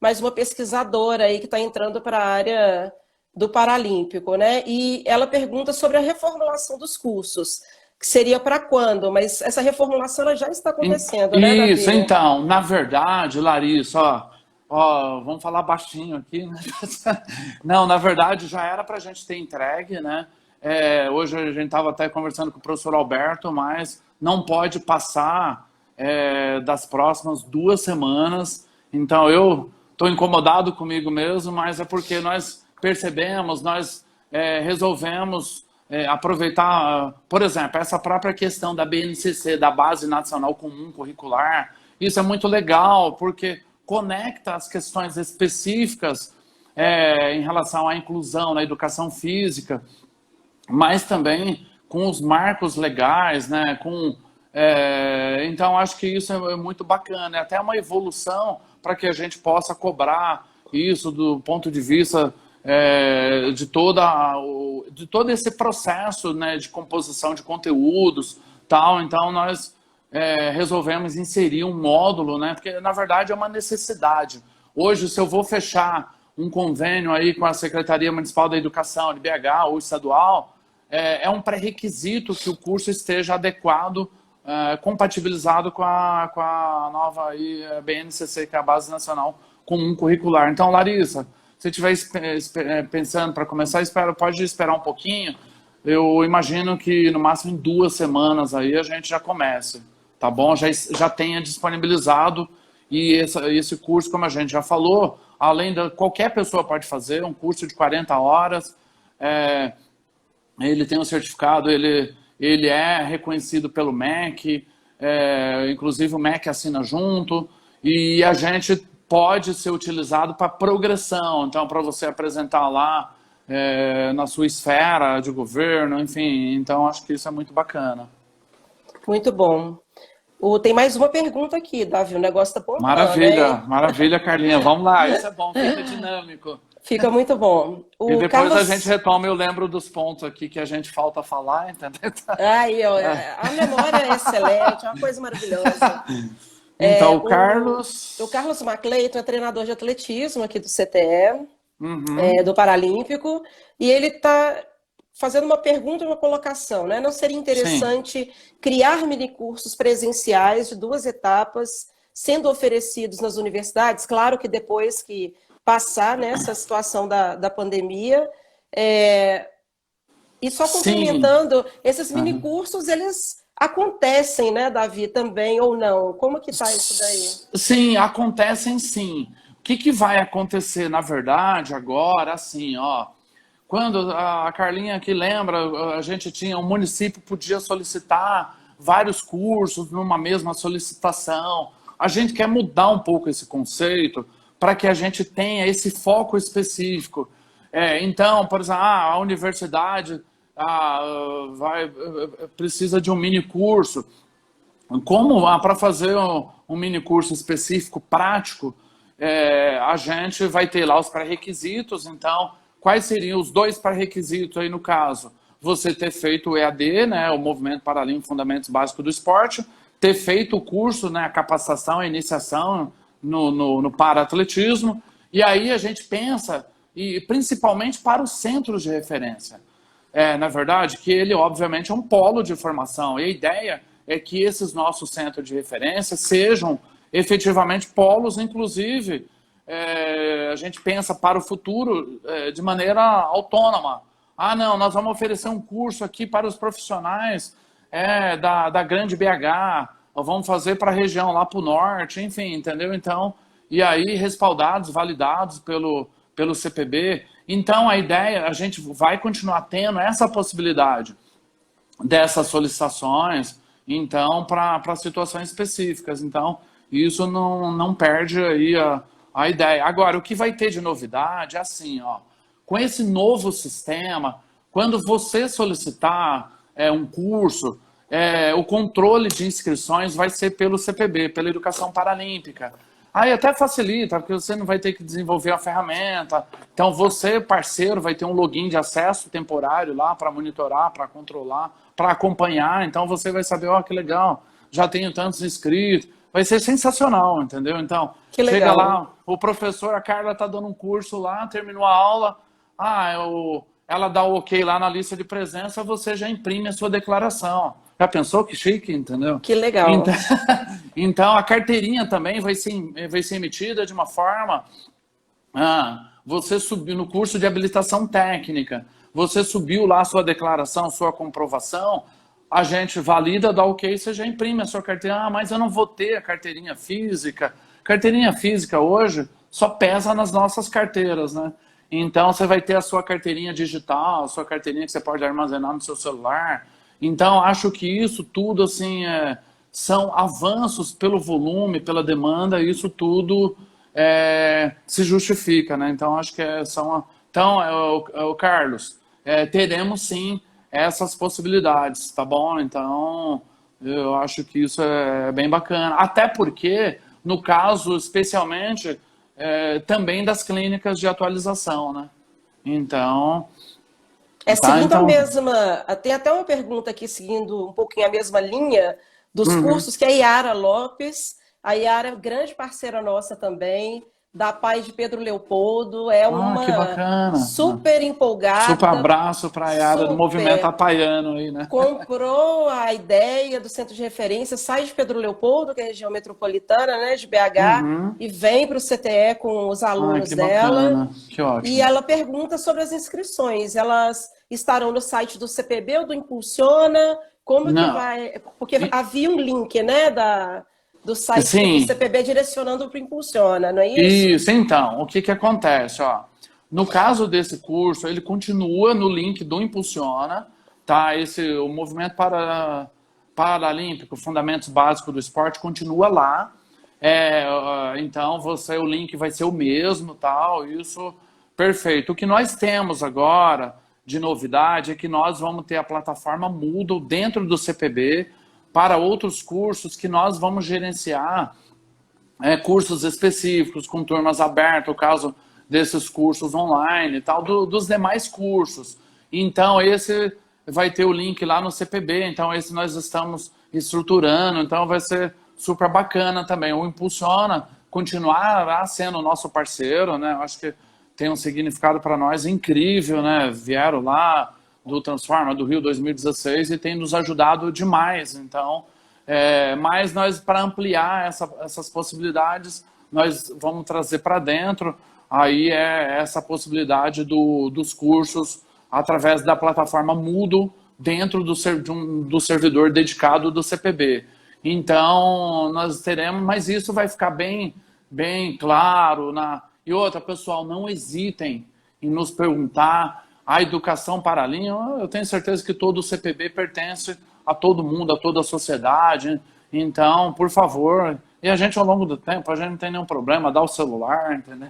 mais uma pesquisadora aí que está entrando para a área do paralímpico, né? E ela pergunta sobre a reformulação dos cursos, que seria para quando? Mas essa reformulação ela já está acontecendo, né, Davi? Isso, então, na verdade, Larissa, vamos falar baixinho aqui, né? Não, na verdade, já era para a gente ter entregue, né? Hoje a gente estava até conversando com o professor Alberto, mas não pode passar das próximas 2 semanas. Então, eu estou incomodado comigo mesmo, mas é porque nós percebemos, nós resolvemos aproveitar, por exemplo, essa própria questão da BNCC, da Base Nacional Comum Curricular. Isso é muito legal, porque conecta as questões específicas em relação à inclusão na educação física, mas também com os marcos legais, né? Então, acho que isso é muito bacana. É até uma evolução para que a gente possa cobrar isso do ponto de vista de todo esse processo, né, de composição de conteúdos, tal. Então, nós resolvemos inserir um módulo, né, porque, na verdade, é uma necessidade. Hoje, se eu vou fechar um convênio aí com a Secretaria Municipal da Educação, de BH ou estadual, é um pré-requisito que o curso esteja adequado, compatibilizado com a nova aí, BNCC, que é a Base Nacional Comum Curricular. Então, Larissa, se estiver pensando para começar, pode esperar um pouquinho. Eu imagino que no máximo em 2 semanas aí a gente já comece, tá bom? Já tenha disponibilizado, e esse curso, como a gente já falou, qualquer pessoa pode fazer, um curso de 40 horas, ele tem um certificado, ele é reconhecido pelo MEC, inclusive o MEC assina junto, e a gente pode ser utilizado para progressão, então para você apresentar lá na sua esfera de governo, enfim, então acho que isso é muito bacana. Muito bom. Tem mais uma pergunta aqui, Davi, o negócio está bombando, Maravilha, né? Maravilha, Carlinha, vamos lá, isso é bom, fica dinâmico. Fica muito bom. E depois a gente retoma, eu lembro dos pontos aqui que a gente falta falar, entendeu? Aí, ó, a memória é excelente, é uma coisa maravilhosa. Então, o Carlos Macleiton é treinador de atletismo aqui do CTE, do Paralímpico, e ele está fazendo uma pergunta e uma colocação, né? Não seria interessante criar minicursos presenciais de 2 etapas sendo oferecidos nas universidades? Claro que depois que passar nessa situação da pandemia, e só complementando, esses minicursos, eles acontecem, né, Davi, também, ou não? Como que está isso daí? Sim, acontecem sim. O que vai acontecer, na verdade, agora, assim, quando a Carlinha aqui lembra, a gente tinha, um município podia solicitar vários cursos numa mesma solicitação. A gente quer mudar um pouco esse conceito para que a gente tenha esse foco específico. Então, por exemplo, a universidade precisa de um mini curso. Como para fazer um mini curso específico, prático, a gente vai ter lá os pré-requisitos. Então, quais seriam os 2 pré-requisitos aí no caso? Você ter feito o EAD, né, o Movimento Paralímpico Fundamentos Básicos do Esporte, ter feito o curso, né, a capacitação, a iniciação no para-atletismo, e aí a gente pensa, e principalmente para os centros de referência. Na verdade, que ele obviamente é um polo de formação, e a ideia é que esses nossos centros de referência sejam efetivamente polos, inclusive, a gente pensa para o futuro de maneira autônoma. Ah, não, nós vamos oferecer um curso aqui para os profissionais da grande BH, ou vamos fazer para a região lá para o norte, enfim, entendeu? Então, e aí respaldados, validados pelo CPB. Então, a ideia, a gente vai continuar tendo essa possibilidade dessas solicitações, então, para situações específicas. Então, isso não perde aí a ideia. Agora, o que vai ter de novidade é assim, ó, com esse novo sistema, quando você solicitar um curso, o controle de inscrições vai ser pelo CPB, pela Educação Paralímpica. Aí até facilita, porque você não vai ter que desenvolver a ferramenta. Então você, parceiro, vai ter um login de acesso temporário lá para monitorar, para controlar, para acompanhar. Então você vai saber, ó, que legal, já tenho tantos inscritos. Vai ser sensacional, entendeu? Então, Que legal. chega lá, o professor, a Carla está dando um curso lá, terminou a aula, ela dá o ok lá na lista de presença, você já imprime a sua declaração. Já pensou que chique, entendeu? Que legal. Então a carteirinha também vai ser emitida de uma forma... você subiu no curso de habilitação técnica, você subiu lá a sua declaração, sua comprovação, a gente valida, dá ok, você já imprime a sua carteirinha. Mas eu não vou ter a carteirinha física. Carteirinha física hoje só pesa nas nossas carteiras, né? Então você vai ter a sua carteirinha digital, a sua carteirinha que você pode armazenar no seu celular. Então acho que isso tudo assim são avanços pelo volume, pela demanda, e isso tudo se justifica, né? Então acho que Carlos, teremos sim essas possibilidades, tá bom? Então eu acho que isso é bem bacana, até porque no caso especialmente também das clínicas de atualização, né? Então seguindo a mesma... Tem até uma pergunta aqui, seguindo um pouquinho a mesma linha dos cursos, que é a Yara Lopes. A Yara é grande parceira nossa também, da Pai de Pedro Leopoldo. É uma que bacana. Super empolgada. Super abraço para a Yara do movimento apaiano aí, né? Comprou a ideia do centro de referência, sai de Pedro Leopoldo, que é a região metropolitana, né, de BH, e vem para o CTE com os alunos dela. Bacana. Que ótimo. E ela pergunta sobre as inscrições. Elas estarão no site do CPB ou do Impulsiona? Como que vai... Porque havia um link, né, do site do CPB direcionando para o Impulsiona, não é isso? Isso, então, o que acontece? Ó, no caso desse curso, ele continua no link do Impulsiona, tá? O Movimento Paralímpico, Fundamentos Básicos do Esporte, continua lá. Então, o link vai ser o mesmo, tal, isso, perfeito. O que nós temos agora de novidade é que nós vamos ter a plataforma Moodle dentro do CPB, para outros cursos que nós vamos gerenciar, cursos específicos, com turmas abertas, o caso desses cursos online e tal, dos demais cursos. Então, esse vai ter o link lá no CPB, então esse nós estamos estruturando, então vai ser super bacana também. O Impulsiona continuará sendo o nosso parceiro, né? Eu acho que tem um significado para nós incrível, né? Vieram lá do Transforma, do Rio 2016, e tem nos ajudado demais. Então, mas nós, para ampliar essas possibilidades, nós vamos trazer para dentro aí essa possibilidade dos cursos através da plataforma Moodle dentro do servidor dedicado do CPB. Então, nós teremos, mas isso vai ficar bem claro. E outra, pessoal, não hesitem em nos perguntar. A educação paralímpica, eu tenho certeza que todo o CPB pertence a todo mundo, a toda a sociedade. Então, por favor, e a gente ao longo do tempo, a gente não tem nenhum problema, dá o celular, entendeu?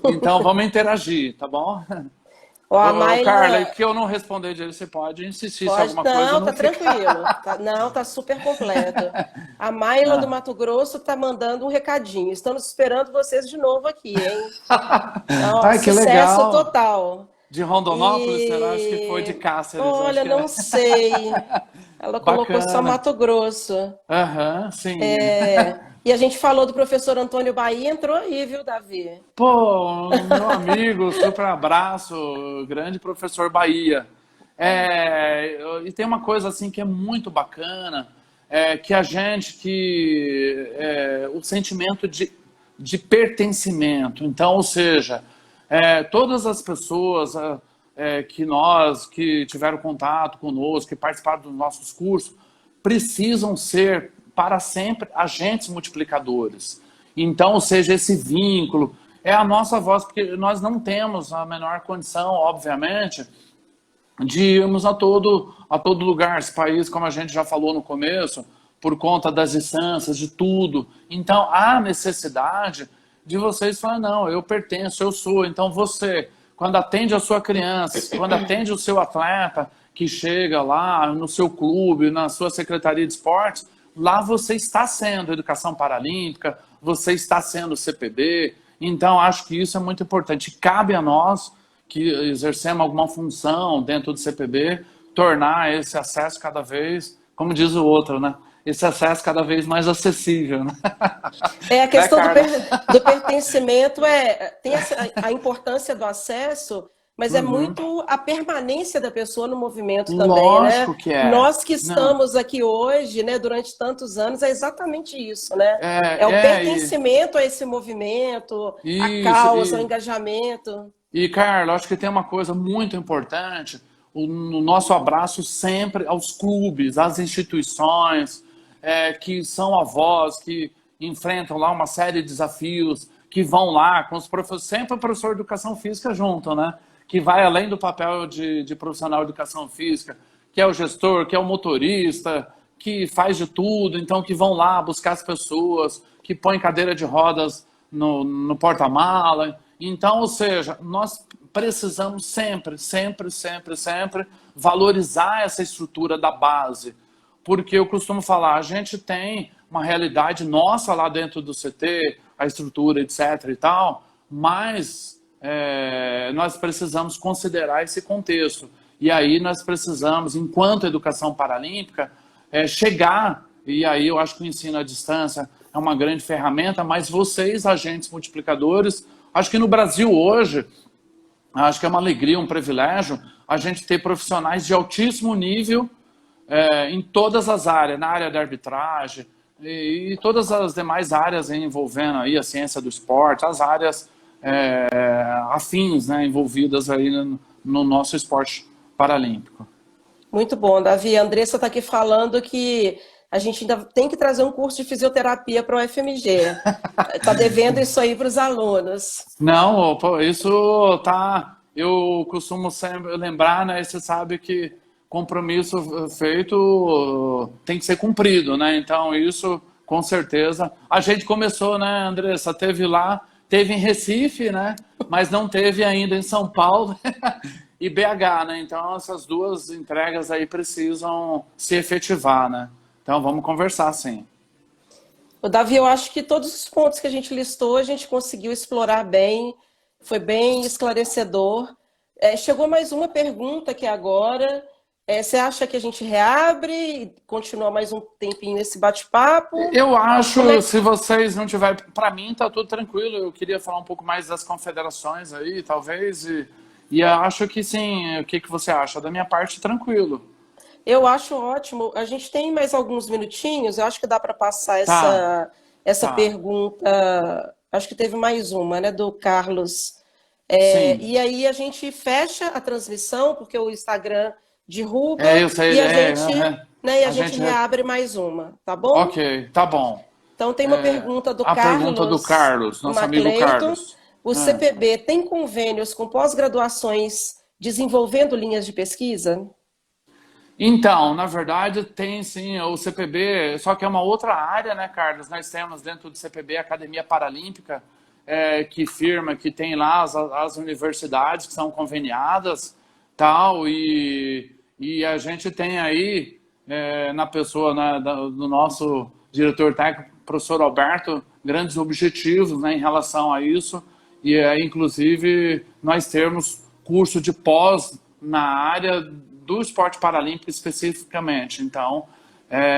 Então, vamos interagir, tá bom? Carla, que eu não responder direito, você pode insistir se alguma coisa não tá tranquilo. Tá super completo. A Maila do Mato Grosso tá mandando um recadinho. Estamos esperando vocês de novo aqui, hein? Então, que sucesso legal. total. De Rondonópolis, será? Acho que foi de Cáceres. Olha, não sei. Ela colocou só Mato Grosso. Sim. E a gente falou do professor Antônio Bahia, entrou aí, viu, Davi? Pô, meu amigo, super abraço, grande professor Bahia. E tem uma coisa assim que é muito bacana, que a gente, o sentimento de de pertencimento. Então, ou seja, todas as pessoas que tiveram contato conosco, que participaram dos nossos cursos, precisam ser para sempre agentes multiplicadores. Então, ou seja, esse vínculo é a nossa voz, porque nós não temos a menor condição, obviamente, de irmos a todo lugar. Esse país, como a gente já falou no começo, por conta das distâncias, de tudo. Então, há necessidade de vocês falar, não, eu pertenço, eu sou. Então, você, quando atende a sua criança, quando atende o seu atleta, que chega lá no seu clube, na sua secretaria de esportes, lá você está sendo Educação Paralímpica, você está sendo CPB. Então, acho que isso é muito importante. Cabe a nós, que exercemos alguma função dentro do CPB, tornar esse acesso cada vez, como diz o outro, né? Esse acesso cada vez mais acessível, né? A questão do pertencimento tem a importância do acesso, mas é muito a permanência da pessoa no movimento também, Lógico né? que é. Nós que estamos aqui hoje, né, durante tantos anos, é exatamente isso, né? É o pertencimento a esse movimento, a causa, o engajamento. E, Carla, acho que tem uma coisa muito importante, o nosso abraço sempre aos clubes, às instituições, que são a voz, que enfrentam lá uma série de desafios, que vão lá com os professores, sempre o professor de Educação Física junto, né? Que vai além do papel de profissional de Educação Física, que é o gestor, que é o motorista, que faz de tudo, então que vão lá buscar as pessoas, que põem cadeira de rodas no porta-mala. Então, ou seja, nós precisamos sempre valorizar essa estrutura da base. Porque eu costumo falar, a gente tem uma realidade nossa lá dentro do CT, a estrutura, etc. e tal, mas nós precisamos considerar esse contexto. E aí nós precisamos, enquanto Educação Paralímpica, chegar, e aí eu acho que o ensino à distância é uma grande ferramenta, mas vocês, agentes multiplicadores, acho que no Brasil hoje, acho que é uma alegria, um privilégio, a gente ter profissionais de altíssimo nível em todas as áreas, na área da arbitragem e todas as demais áreas envolvendo aí a ciência do esporte, as áreas afins, né, envolvidas aí no nosso esporte paralímpico. Muito bom, Davi. A Andressa está aqui falando que a gente ainda tem que trazer um curso de fisioterapia para o UFMG. Está devendo isso aí para os alunos. Não, isso tá. Eu costumo sempre lembrar, né? Você sabe que compromisso feito tem que ser cumprido, né? Então, isso, com certeza. A gente começou, né, Andressa? Teve em Recife, né? Mas não teve ainda em São Paulo e BH, né? Então, essas duas entregas aí precisam se efetivar, né? Então, vamos conversar, sim. Davi, eu acho que todos os pontos que a gente listou, a gente conseguiu explorar bem, foi bem esclarecedor. Chegou mais uma pergunta aqui agora. Você acha que a gente reabre e continua mais um tempinho nesse bate-papo? Eu acho, se vocês não tiverem... Para mim, tá tudo tranquilo. Eu queria falar um pouco mais das confederações aí, talvez. E acho que sim. O que você acha? Da minha parte, tranquilo. Eu acho ótimo. A gente tem mais alguns minutinhos. Eu acho que dá para passar essa pergunta. Acho que teve mais uma, né, do Carlos. E aí a gente fecha a transmissão, porque o Instagram derruba. Eu sei, e a gente reabre mais uma, tá bom? Ok, tá bom. Então tem uma pergunta do Carlos. A pergunta do Carlos, nosso amigo Carlos. O CPB tem convênios com pós-graduações desenvolvendo linhas de pesquisa? Então, na verdade, tem sim o CPB, só que é uma outra área, né, Carlos? Nós temos dentro do CPB a Academia Paralímpica, que tem lá as universidades que são conveniadas, tal, e a gente tem aí, na pessoa do nosso diretor técnico, professor Alberto, grandes objetivos, né, em relação a isso, e inclusive nós temos curso de pós na área do esporte paralímpico especificamente. Então,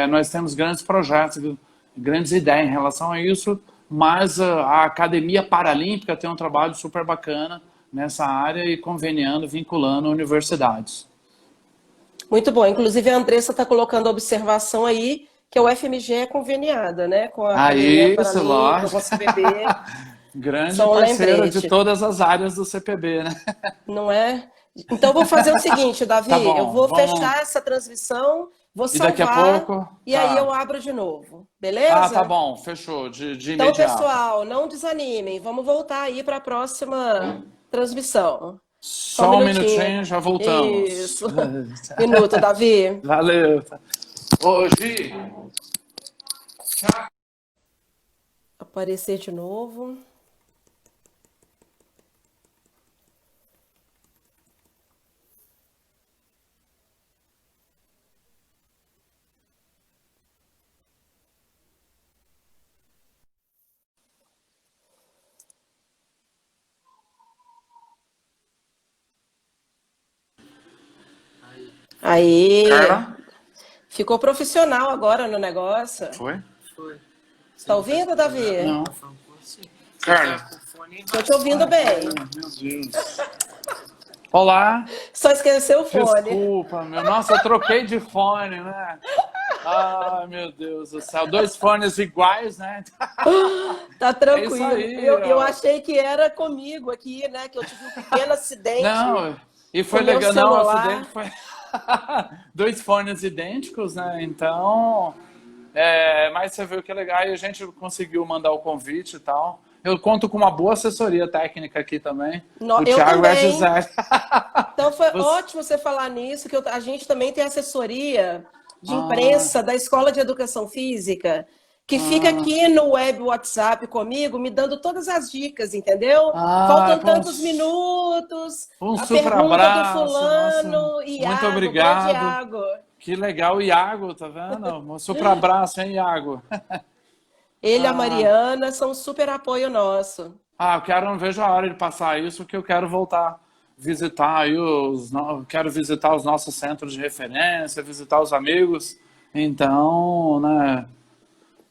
nós temos grandes projetos, grandes ideias em relação a isso, mas a Academia Paralímpica tem um trabalho super bacana nessa área e conveniando, vinculando universidades. Muito bom. Inclusive, a Andressa está colocando a observação aí que a UFMG é conveniada, né, com a Ah, Academia isso, Paralímpica, com a lógico. CBB, Grande só um parceiro de lembrete, todas as áreas do CPB, né? não é? Então, eu vou fazer o seguinte, Tá Davi, eu bom, vou vamos. fechar essa transmissão, vou E daqui a salvar pouco? e aí eu Tá. abro de novo, Ah, tá beleza? bom, fechou, de Então, imediato. pessoal, não desanimem, vamos voltar aí para a próxima transmissão. Só um Só um minutinho. minutinho, já voltamos. Isso. Minuto, Davi. Valeu. Ô, Gi, Aparecer de novo. Aí, Carla? ficou profissional agora no negócio. Foi? Tá ouvindo, Davi? Não. Carla? Tô te ouvindo bem. Meu Deus. Olá. Só esqueceu o fone. Desculpa, meu. Nossa, eu troquei de fone, né? Ai, meu Deus do céu. Dois fones iguais, né? Tá É isso tranquilo. aí, Eu ó. achei que era comigo aqui, né? Que eu tive um pequeno acidente Não, e com foi o meu legal. Não, o acidente celular. foi dois fones idênticos, né? Então, mas você viu que legal. E a gente conseguiu mandar o convite e tal. Eu conto com uma boa assessoria técnica aqui também. O Eu Thiago e a também. Gisele. Então foi Você- ótimo você falar nisso, que a gente também tem assessoria de Ah, imprensa da Escola de Educação Física, que fica ah, aqui no web WhatsApp comigo, me dando todas as dicas, entendeu? ah, Faltam pô, tantos minutos, um a super pergunta do abraço, nossa. fulano, Muito Iago, grande obrigado. Iago. Que legal, o Iago, tá vendo? Um super abraço, hein, Iago? Ele e a Ah, Mariana são um super apoio nosso. eu quero, não vejo a hora de passar isso, que eu quero voltar visitar aí quero visitar os nossos centros de referência, visitar os amigos. Então, né?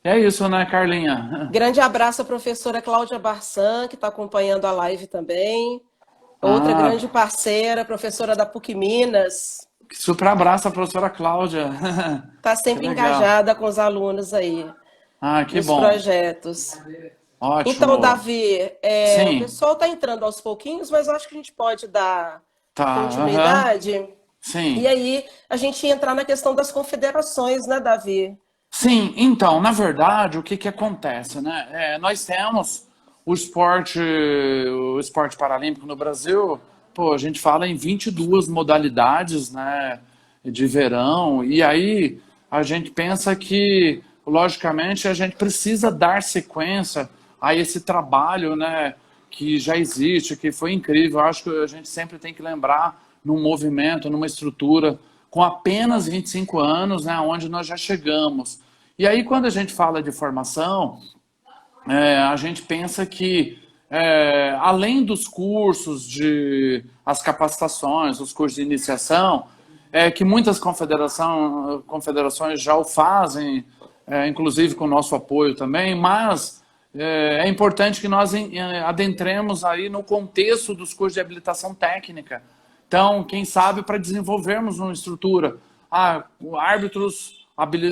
É isso, né, Carlinha? Grande abraço à professora Cláudia Barçan, que está acompanhando a live também. Outra grande Ah, parceira, professora da PUC Minas, super abraço à professora Cláudia. está Que sempre legal. engajada com os alunos aí, Ah, que nos bom. projetos. Então, Ótimo. Davi, o Sim, pessoal está entrando aos pouquinhos, mas eu acho que a gente pode dar tá. Aham. continuidade. E Sim. aí, a gente entrar na questão das confederações, né, Davi? Sim, então, na verdade, o que que acontece, né? Nós temos o esporte paralímpico no Brasil, pô, a gente fala em 22 modalidades, né, de verão, e aí a gente pensa que, logicamente, a gente precisa dar sequência a esse trabalho, né, que já existe, que foi incrível. Eu acho que a gente sempre tem que lembrar num movimento, numa estrutura, com apenas 25 anos, né, onde nós já chegamos. E aí, quando a gente fala de formação, a gente pensa que, além dos cursos, as capacitações, os cursos de iniciação, que muitas confederações já o fazem, inclusive com o nosso apoio também, mas é importante que nós adentremos aí no contexto dos cursos de habilitação técnica. Então, quem sabe, para desenvolvermos uma estrutura, árbitros,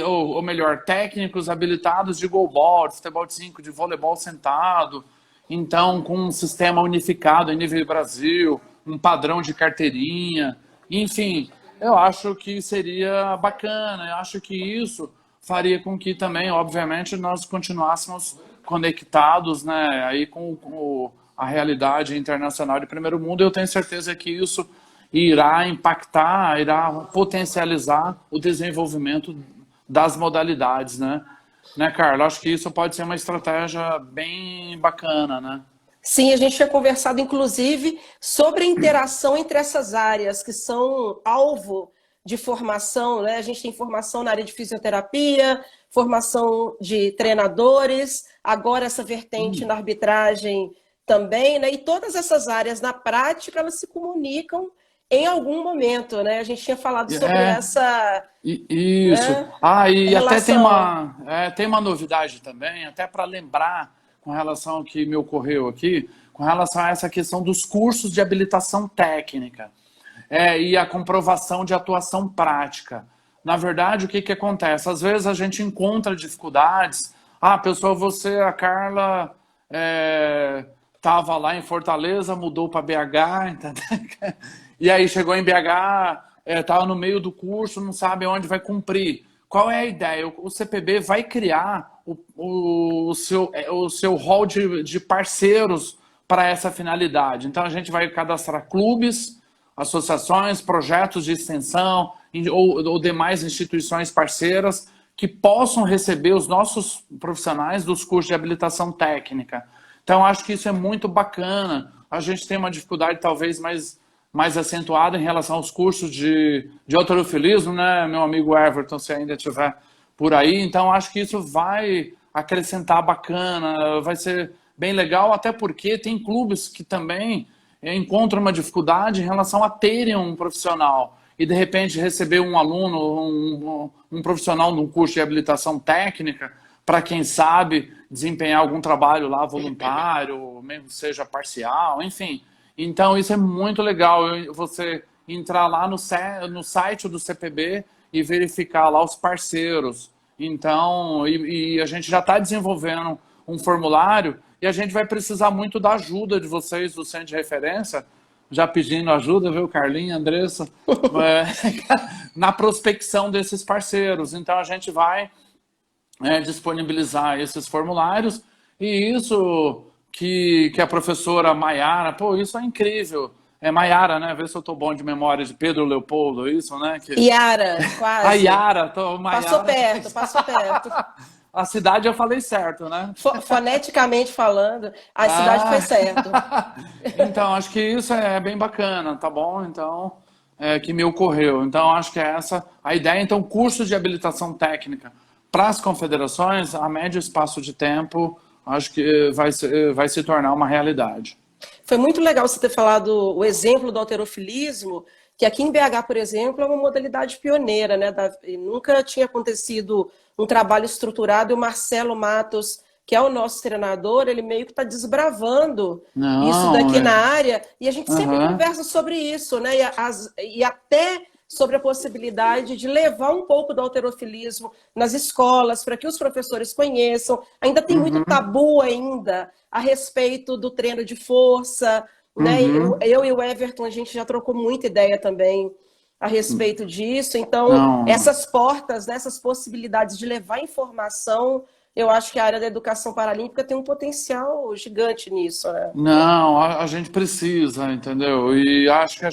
ou melhor, técnicos habilitados de goalball, de futebol de 5, de voleibol sentado, então com um sistema unificado em nível Brasil, um padrão de carteirinha, enfim, eu acho que seria bacana, eu acho que isso faria com que também, obviamente, nós continuássemos conectados, né, aí com a realidade internacional de primeiro mundo. Eu tenho certeza que isso irá impactar, irá potencializar o desenvolvimento das modalidades, né? Né, Carlos? Acho que isso pode ser uma estratégia bem bacana, né? Sim, a gente tinha conversado, inclusive, sobre a interação entre essas áreas que são alvo de formação, né? A gente tem formação na área de fisioterapia, formação de treinadores, agora essa vertente na arbitragem também, né? E todas essas áreas, na prática, elas se comunicam em algum momento, né? A gente tinha falado sobre É, essa, isso. né, E até relação. tem uma novidade também, até para lembrar com relação ao que me ocorreu aqui, com relação a essa questão dos cursos de habilitação técnica, e a comprovação de atuação prática. na verdade, o que que acontece? Às vezes a gente encontra dificuldades. Pessoal, a Carla, estava lá em Fortaleza, mudou para BH, entendeu? E aí chegou em BH, estava no meio do curso, não sabe onde vai cumprir. Qual é a ideia? O CPB vai criar o seu hall de parceiros para essa finalidade. Então, a gente vai cadastrar clubes, associações, projetos de extensão ou demais instituições parceiras que possam receber os nossos profissionais dos cursos de habilitação técnica. Então, acho que isso é muito bacana. A gente tem uma dificuldade talvez mais acentuada em relação aos cursos de halterofilismo, né, meu amigo Everton, se ainda estiver por aí. Então, acho que isso vai acrescentar bacana, vai ser bem legal, até porque tem clubes que também encontram uma dificuldade em relação a terem um profissional e, de repente, receber um aluno, um profissional num curso de habilitação técnica, para quem sabe desempenhar algum trabalho lá voluntário, mesmo seja parcial, enfim. Então, isso é muito legal, você entrar lá no site do CPB e verificar lá os parceiros. Então, e a gente já está desenvolvendo um formulário e a gente vai precisar muito da ajuda de vocês, do Centro de Referência, já pedindo ajuda, viu, Carlinha, Andressa, na prospecção desses parceiros. Então, a gente vai disponibilizar esses formulários e isso que a professora Maiara, isso é incrível. É Maiara, né? Vê se eu tô bom de memória de Pedro Leopoldo, isso, né? Iara, quase. A Iara, Maiara. Passou perto. A cidade eu falei certo, né? Foneticamente falando, a cidade foi certo. Então, acho que isso é bem bacana, tá bom? Então, que me ocorreu. Então, acho que é essa a ideia. Então, curso de habilitação técnica para as confederações, a médio espaço de tempo, acho que vai se tornar uma realidade. Foi muito legal você ter falado o exemplo do halterofilismo, que aqui em BH, por exemplo, é uma modalidade pioneira, né? Nunca tinha acontecido um trabalho estruturado e o Marcelo Matos, que é o nosso treinador, ele meio que está desbravando isso daqui na área, e a gente sempre conversa sobre isso, né? E até sobre a possibilidade de levar um pouco do halterofilismo nas escolas, para que os professores conheçam. Ainda tem muito tabu ainda a respeito do treino de força, né? Eu e o Everton, a gente já trocou muita ideia também a respeito disso. Então, essas portas, né, essas possibilidades de levar informação, eu acho que a área da educação paralímpica tem um potencial gigante nisso, né? Não, a gente precisa, entendeu? E acho que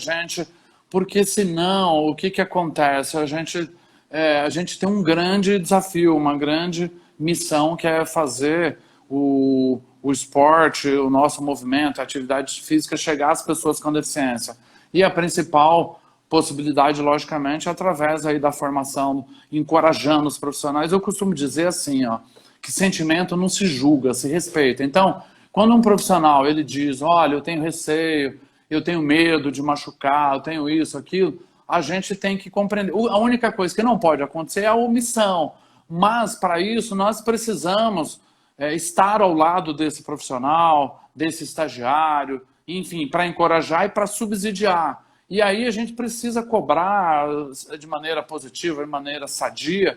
porque senão, o que acontece? A gente tem um grande desafio, uma grande missão, que é fazer o esporte, o nosso movimento, a atividade física chegar às pessoas com deficiência. E a principal possibilidade, logicamente, é através aí da formação, encorajando os profissionais. Eu costumo dizer assim, que sentimento não se julga, se respeita. Então, quando um profissional ele diz, olha, eu tenho receio, eu tenho medo de machucar, eu tenho isso, aquilo, a gente tem que compreender. A única coisa que não pode acontecer é a omissão. Mas, para isso, nós precisamos estar ao lado desse profissional, desse estagiário, enfim, para encorajar e para subsidiar. E aí a gente precisa cobrar de maneira positiva, de maneira sadia,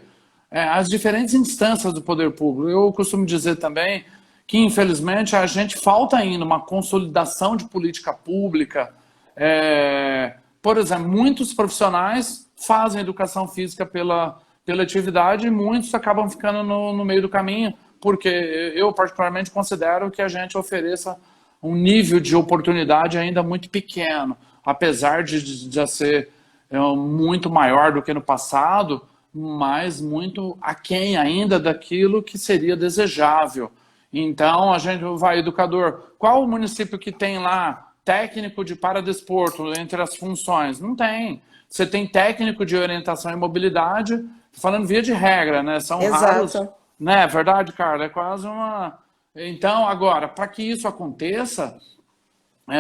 as diferentes instâncias do poder público. Eu costumo dizer também que, infelizmente, a gente falta ainda uma consolidação de política pública. Por exemplo, muitos profissionais fazem educação física pela atividade e muitos acabam ficando no meio do caminho, porque eu particularmente considero que a gente ofereça um nível de oportunidade ainda muito pequeno, apesar de já ser muito maior do que no passado, mas muito aquém ainda daquilo que seria desejável. Então, a gente vai, educador, qual o município que tem lá técnico de paradesporto entre as funções? Não tem. Você tem técnico de orientação e mobilidade, falando via de regra, né? São raros. Né? É verdade, Carla? É quase uma... Então, agora, para que isso aconteça,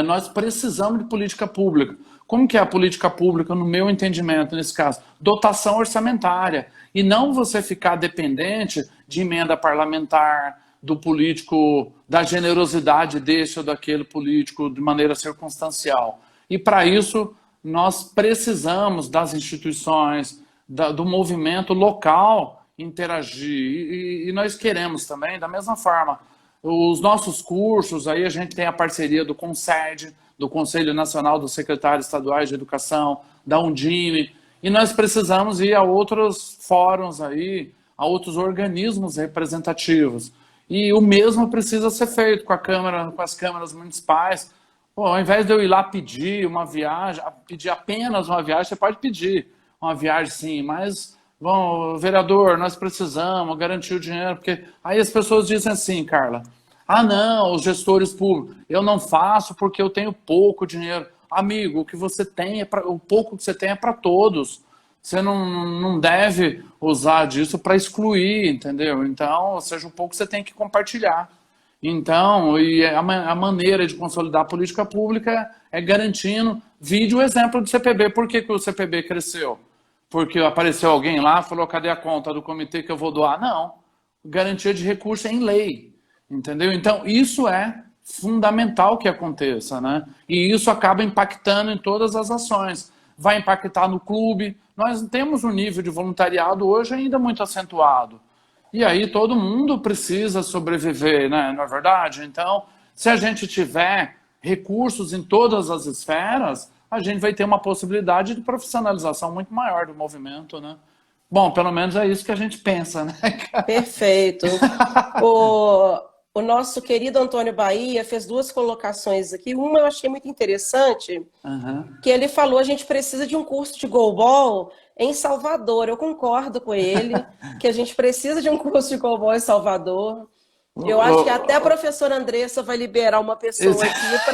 nós precisamos de política pública. Como que é a política pública, no meu entendimento, nesse caso? Dotação orçamentária. E não você ficar dependente de emenda parlamentar, do político, da generosidade desse ou daquele político de maneira circunstancial. E para isso, nós precisamos das instituições, do movimento local interagir. E nós queremos também, da mesma forma, os nossos cursos, aí a gente tem a parceria do CONSED, do Conselho Nacional dos Secretários Estaduais de Educação, da Undime, e nós precisamos ir a outros fóruns aí, a outros organismos representativos. E o mesmo precisa ser feito com a Câmara, com as câmaras municipais. Pô, ao invés de eu ir lá pedir uma viagem, pedir apenas uma viagem, você pode pedir uma viagem sim, mas, bom, vereador, nós precisamos garantir o dinheiro, porque aí as pessoas dizem assim, Carla, ah não, os gestores públicos, eu não faço porque eu tenho pouco dinheiro. Amigo, o que você tem, o pouco que você tem é para todos. Você não deve usar disso para excluir, entendeu? Então, ou seja, um pouco você tem que compartilhar. Então, e a maneira de consolidar a política pública é garantindo, vide o exemplo do CPB. Por que o CPB cresceu? Porque apareceu alguém lá e falou, cadê a conta do comitê que eu vou doar? Não, garantia de recurso é em lei, entendeu? Então, isso é fundamental que aconteça, né? E isso acaba impactando em todas as ações. Vai impactar no clube. Nós temos um nível de voluntariado hoje ainda muito acentuado. E aí todo mundo precisa sobreviver, né? Não é verdade? Então, se a gente tiver recursos em todas as esferas, a gente vai ter uma possibilidade de profissionalização muito maior do movimento, né? Bom, pelo menos é isso que a gente pensa, né? Perfeito. O nosso querido Antônio Bahia fez duas colocações aqui. Uma eu achei muito interessante, que ele falou a gente precisa de um curso de goalball em Salvador. Eu concordo com ele que a gente precisa de um curso de goalball em Salvador. Eu acho que até a professora Andressa vai liberar uma pessoa aqui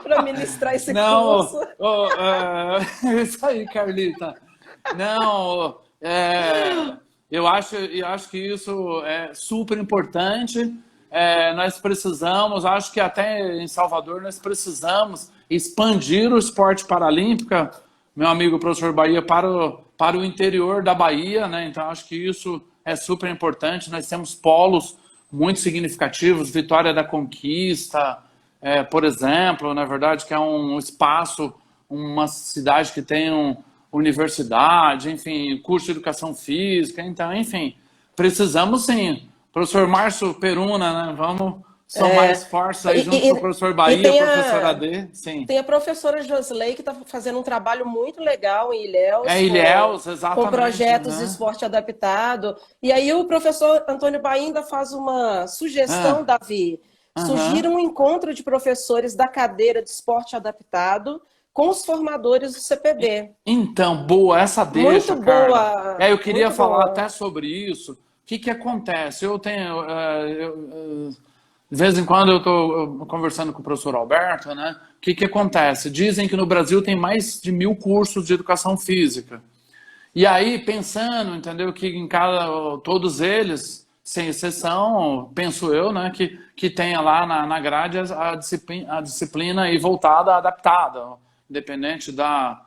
para ministrar esse curso. Isso aí, Carlita. Não, eu acho que isso é super importante. Nós precisamos, acho que até em Salvador nós precisamos expandir o esporte paralímpico, meu amigo professor Bahia, para o interior da Bahia, né? Então acho que isso é super importante. Nós temos polos muito significativos, Vitória da Conquista, por exemplo, na verdade, que é um espaço, uma cidade que tem universidade, enfim, curso de educação física, então, enfim, precisamos sim. Professor Márcio Peruna, né? Vamos somar mais forças aí junto com o professor Bahia, professora AD. Sim. Tem a professora Josley, que está fazendo um trabalho muito legal em Ilhéus. Ilhéus, exatamente. Com projetos de esporte adaptado. E aí o professor Antônio Bahia ainda faz uma sugestão, Davi. Sugira um encontro de professores da cadeira de esporte adaptado com os formadores do CPB. Então, boa, essa deixa, muito cara. Boa. Eu queria falar até sobre isso. O que acontece? Eu tenho... de vez em quando eu estou conversando com o professor Alberto, né? O que acontece? Dizem que no Brasil tem mais de 1000 cursos de educação física. E aí, pensando, entendeu, que em todos eles, sem exceção, penso eu, né, que tenha lá na grade a disciplina aí voltada, adaptada, independente da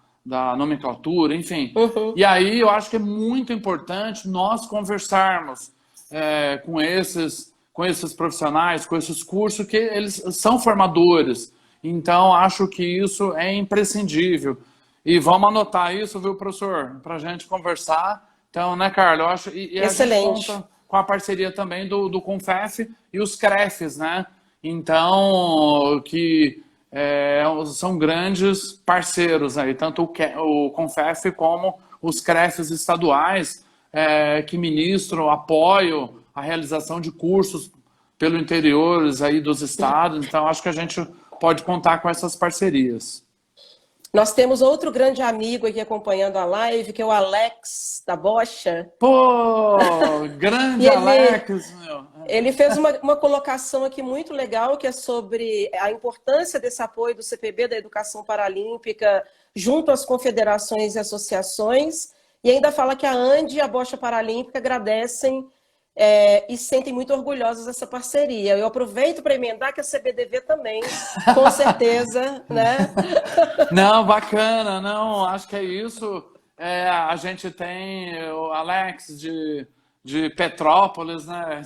nomenclatura, enfim. E aí eu acho que é muito importante nós conversarmos com esses profissionais, com esses cursos, que eles são formadores. Então, acho que isso é imprescindível. E vamos anotar isso, viu, professor? Para a gente conversar. Então, né, Carla? Eu acho, e excelente. A gente conta com a parceria também do CONFEF e os CREFs, né? Então, que são grandes parceiros aí, tanto o CONFEF como os CREFs estaduais, que ministram, apoiam a realização de cursos pelo interior aí dos estados. Então, acho que a gente pode contar com essas parcerias. Nós temos outro grande amigo aqui acompanhando a live, que é o Alex da Bocha. Pô, grande Alex, meu. Ele fez uma colocação aqui muito legal, que é sobre a importância desse apoio do CPB, da educação paralímpica, junto às confederações e associações, e ainda fala que a ANDE e a Bocha Paralímpica agradecem e sentem muito orgulhosos dessa parceria. Eu aproveito para emendar que a CBDV também, com certeza, né? Não, bacana, não, acho que é isso. A gente tem o Alex de Petrópolis, né?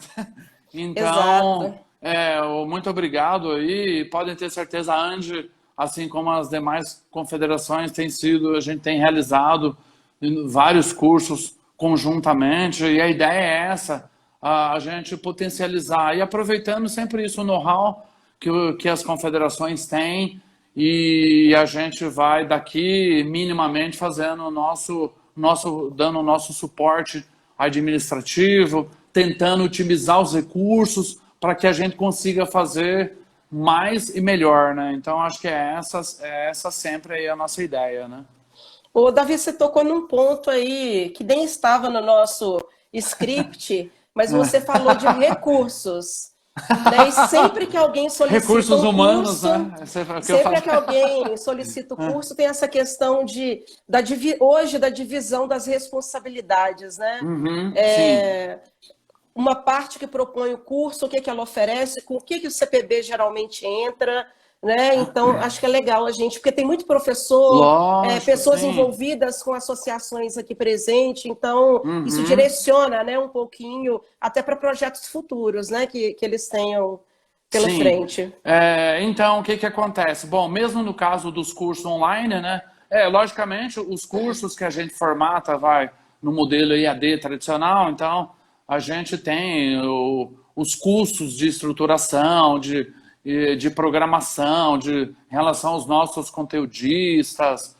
Então, muito obrigado aí. Podem ter certeza, a ANDE, assim como as demais confederações, a gente tem realizado vários cursos conjuntamente, e a ideia é essa, a gente potencializar e aproveitando sempre isso, o know-how que as confederações têm, e a gente vai daqui minimamente fazendo dando o nosso suporte administrativo, tentando otimizar os recursos para que a gente consiga fazer mais e melhor, né? Então acho que é essa sempre aí a nossa ideia, né? O Davi, você tocou num ponto aí que nem estava no nosso script, mas você falou de recursos, né? E sempre que alguém solicita Recursos um humanos, curso, né? Esse é o que eu falo. sempre que alguém solicita o curso, tem essa questão hoje da divisão das responsabilidades, né? Uhum, sim, Uma parte que propõe o curso, o que que ela oferece, com o que o CPB geralmente entra, né? Então, acho que é legal a gente, porque tem muito professor, lógico, pessoas sim. envolvidas com associações aqui presente, então isso Uhum, direciona, né, um pouquinho até para projetos futuros, né, que eles tenham pela sim. frente. Então, o que que acontece? Bom, mesmo no caso dos cursos online, né? Logicamente, os cursos que a gente formata vai no modelo IAD tradicional, então a gente tem os custos de estruturação, de programação, em relação aos nossos conteudistas.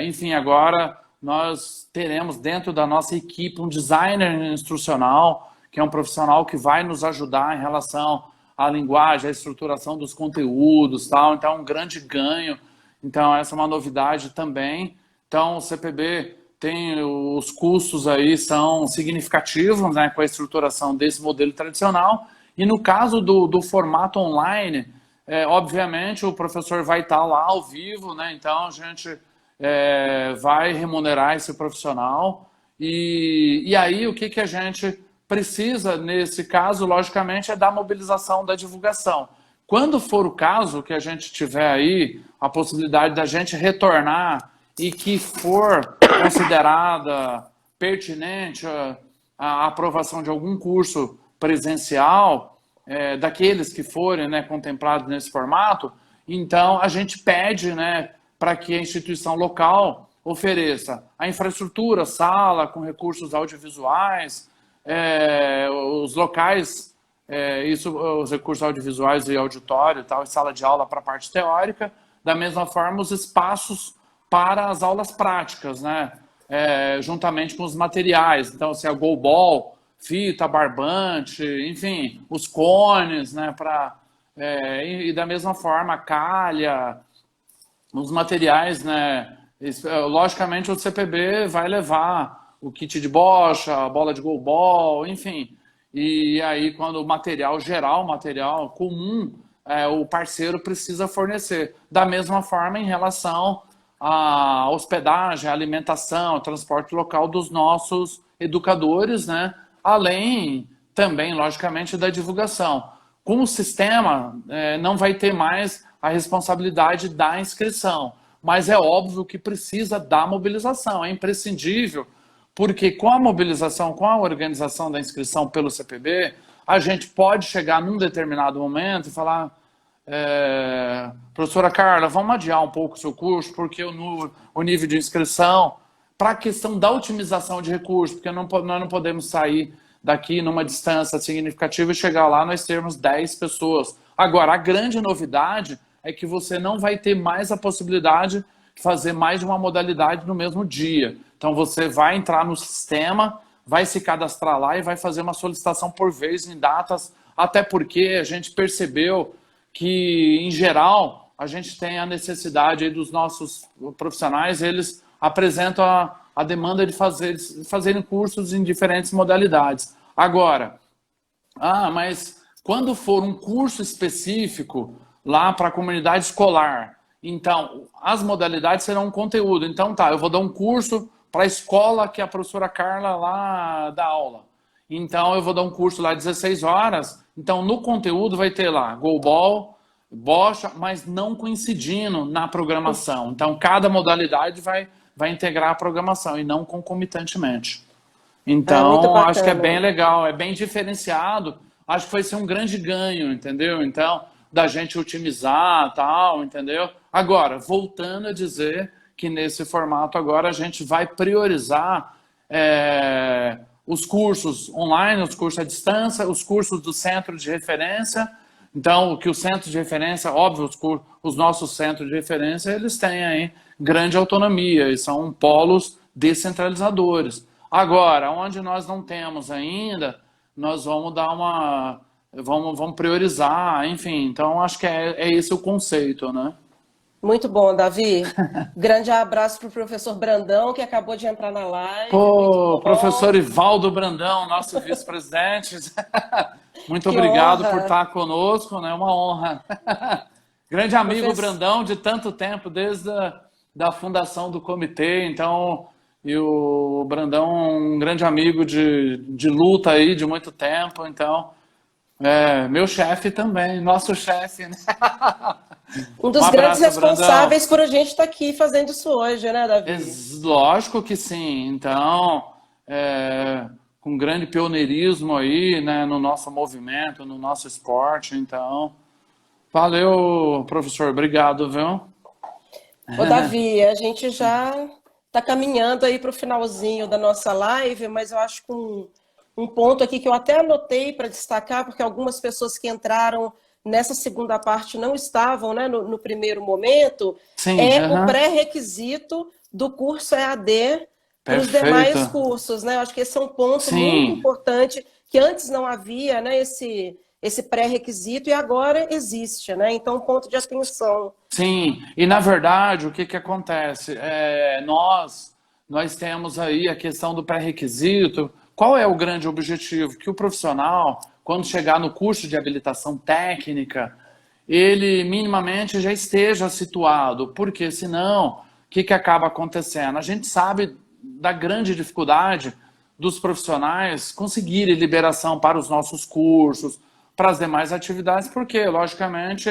Enfim, agora nós teremos dentro da nossa equipe um designer instrucional, que é um profissional que vai nos ajudar em relação à linguagem, à estruturação dos conteúdos, tal. Então, é um grande ganho. Então, essa é uma novidade também. Então, o CPB tem os custos aí são significativos, né, com a estruturação desse modelo tradicional. E no caso do formato online, obviamente o professor vai estar lá ao vivo, né? Então a gente vai remunerar esse profissional. E aí o que a gente precisa nesse caso, logicamente, é da mobilização, da divulgação. Quando for o caso que a gente tiver aí a possibilidade da gente retornar e que for considerada pertinente a aprovação de algum curso presencial, daqueles que forem, né, contemplados nesse formato, então a gente pede, né, para que a instituição local ofereça a infraestrutura, sala com recursos audiovisuais, os locais, os recursos audiovisuais e auditório, tal, e sala de aula para a parte teórica, da mesma forma os espaços para as aulas práticas, né? Juntamente com os materiais. Então, se é goalball, fita, barbante, enfim, os cones, né? E da mesma forma, a calha, os materiais, né? Logicamente, o CPB vai levar o kit de bocha, a bola de goalball, enfim. E aí, quando o material geral, material comum, o parceiro precisa fornecer. Da mesma forma, em relação à hospedagem, à alimentação, ao transporte local dos nossos educadores, né? Além também, logicamente, da divulgação. Com o sistema, não vai ter mais a responsabilidade da inscrição, mas é óbvio que precisa da mobilização, é imprescindível, porque com a mobilização, com a organização da inscrição pelo CPB, a gente pode chegar num determinado momento e falar: professora Carla, vamos adiar um pouco o seu curso, porque o nível de inscrição, para a questão da otimização de recursos, porque nós não podemos sair daqui numa distância significativa e chegar lá nós termos 10 pessoas. Agora, a grande novidade é que você não vai ter mais a possibilidade de fazer mais de uma modalidade no mesmo dia. Então, você vai entrar no sistema, vai se cadastrar lá e vai fazer uma solicitação por vez em datas, até porque a gente percebeu que, em geral, a gente tem a necessidade aí dos nossos profissionais, eles apresentam a demanda de fazerem cursos em diferentes modalidades. Agora, mas quando for um curso específico lá para a comunidade escolar, então as modalidades serão um conteúdo. Então eu vou dar um curso para a escola que a professora Carla lá dá aula. Então eu vou dar um curso lá 16 horas. Então no conteúdo vai ter lá goalball, bocha, mas não coincidindo na programação. Então cada modalidade vai integrar a programação e não concomitantemente. Muito Então, acho que é bem bacana. legal, é bem diferenciado. Acho que vai ser um grande ganho, entendeu? Então, da gente otimizar, tal, entendeu? Agora, voltando a dizer que nesse formato agora a gente vai priorizar os cursos online, os cursos à distância, os cursos do centro de referência. Então, que o centro de referência, óbvio, os nossos centros de referência, eles têm aí grande autonomia e são polos descentralizadores. Agora, onde nós não temos ainda, nós vamos vamos priorizar, enfim. Então, acho que é esse o conceito, né? Muito bom, Davi. Grande abraço para o professor Brandão, que acabou de entrar na live. Pô, professor Ivaldo Brandão, nosso vice-presidente. Muito Que obrigado honra. por estar conosco, né? Uma honra. Grande amigo Professor... Brandão, de tanto tempo, desde da fundação do comitê. Então, e o Brandão, um grande amigo de luta aí, de muito tempo. Então, meu chefe também, nosso chefe, né? Um dos Um grandes abraço, Brandão. responsáveis por a gente estar aqui fazendo isso hoje, né, Davi? Lógico que sim. Então, com grande pioneirismo aí, né, no nosso movimento, no nosso esporte. Então, valeu, professor. Obrigado, viu? Ô, Davi, a gente já está caminhando aí para o finalzinho da nossa live, mas eu acho que um ponto aqui que eu até anotei para destacar, porque algumas pessoas que entraram nessa segunda parte não estavam, né, no primeiro momento, Sim, é o pré-requisito do curso EAD para os demais perfeito. cursos, né? Eu acho que esse é um ponto muito Sim, importante, que antes não havia, né, esse pré-requisito e agora existe, né? Então, um ponto de atenção. sim. E na verdade, o que que acontece? Nós temos aí a questão do pré-requisito. Qual é o grande objetivo? Que o profissional, quando chegar no curso de habilitação técnica, ele minimamente já esteja situado, porque senão, o que que acaba acontecendo? A gente sabe da grande dificuldade dos profissionais conseguirem liberação para os nossos cursos, para as demais atividades, porque, logicamente,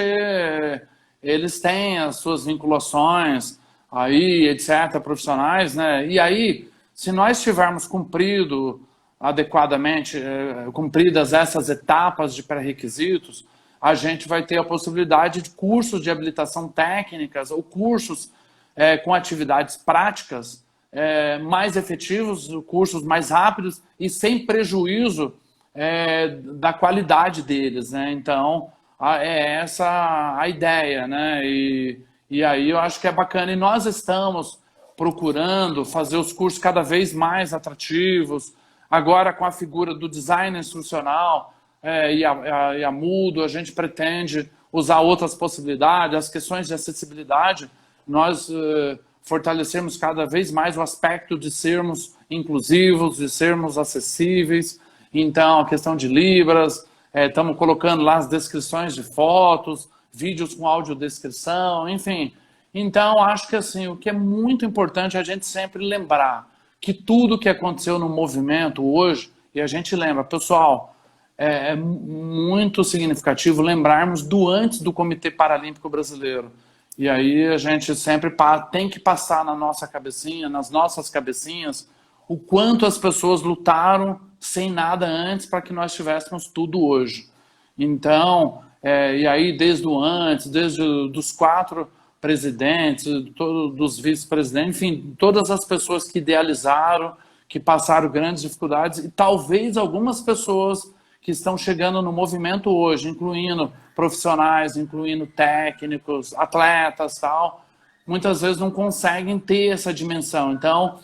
eles têm as suas vinculações aí, etc., profissionais, né? E aí, se nós tivermos cumprido adequadamente, cumpridas essas etapas de pré-requisitos, a gente vai ter a possibilidade de cursos de habilitação técnicas ou cursos com atividades práticas mais efetivos, cursos mais rápidos e sem prejuízo da qualidade deles, né? Então, é essa a ideia, né? E aí eu acho que é bacana. E nós estamos procurando fazer os cursos cada vez mais atrativos. Agora, com a figura do design instrucional e a Moodle, a gente pretende usar outras possibilidades, as questões de acessibilidade, nós fortalecemos cada vez mais o aspecto de sermos inclusivos, de sermos acessíveis. Então, a questão de Libras, estamos colocando lá as descrições de fotos, vídeos com audiodescrição, enfim. Então, acho que assim, o que é muito importante é a gente sempre lembrar que tudo que aconteceu no movimento hoje, e a gente lembra, pessoal, é muito significativo lembrarmos do antes do Comitê Paralímpico Brasileiro. E aí a gente sempre tem que passar na nossa cabecinha, nas nossas cabecinhas, o quanto as pessoas lutaram sem nada antes para que nós tivéssemos tudo hoje. Então, e aí desde o antes, desde dos 4 presidentes, dos vice-presidentes, enfim, todas as pessoas que idealizaram, que passaram grandes dificuldades, e talvez algumas pessoas que estão chegando no movimento hoje, incluindo profissionais, incluindo técnicos, atletas, tal, muitas vezes não conseguem ter essa dimensão. Então,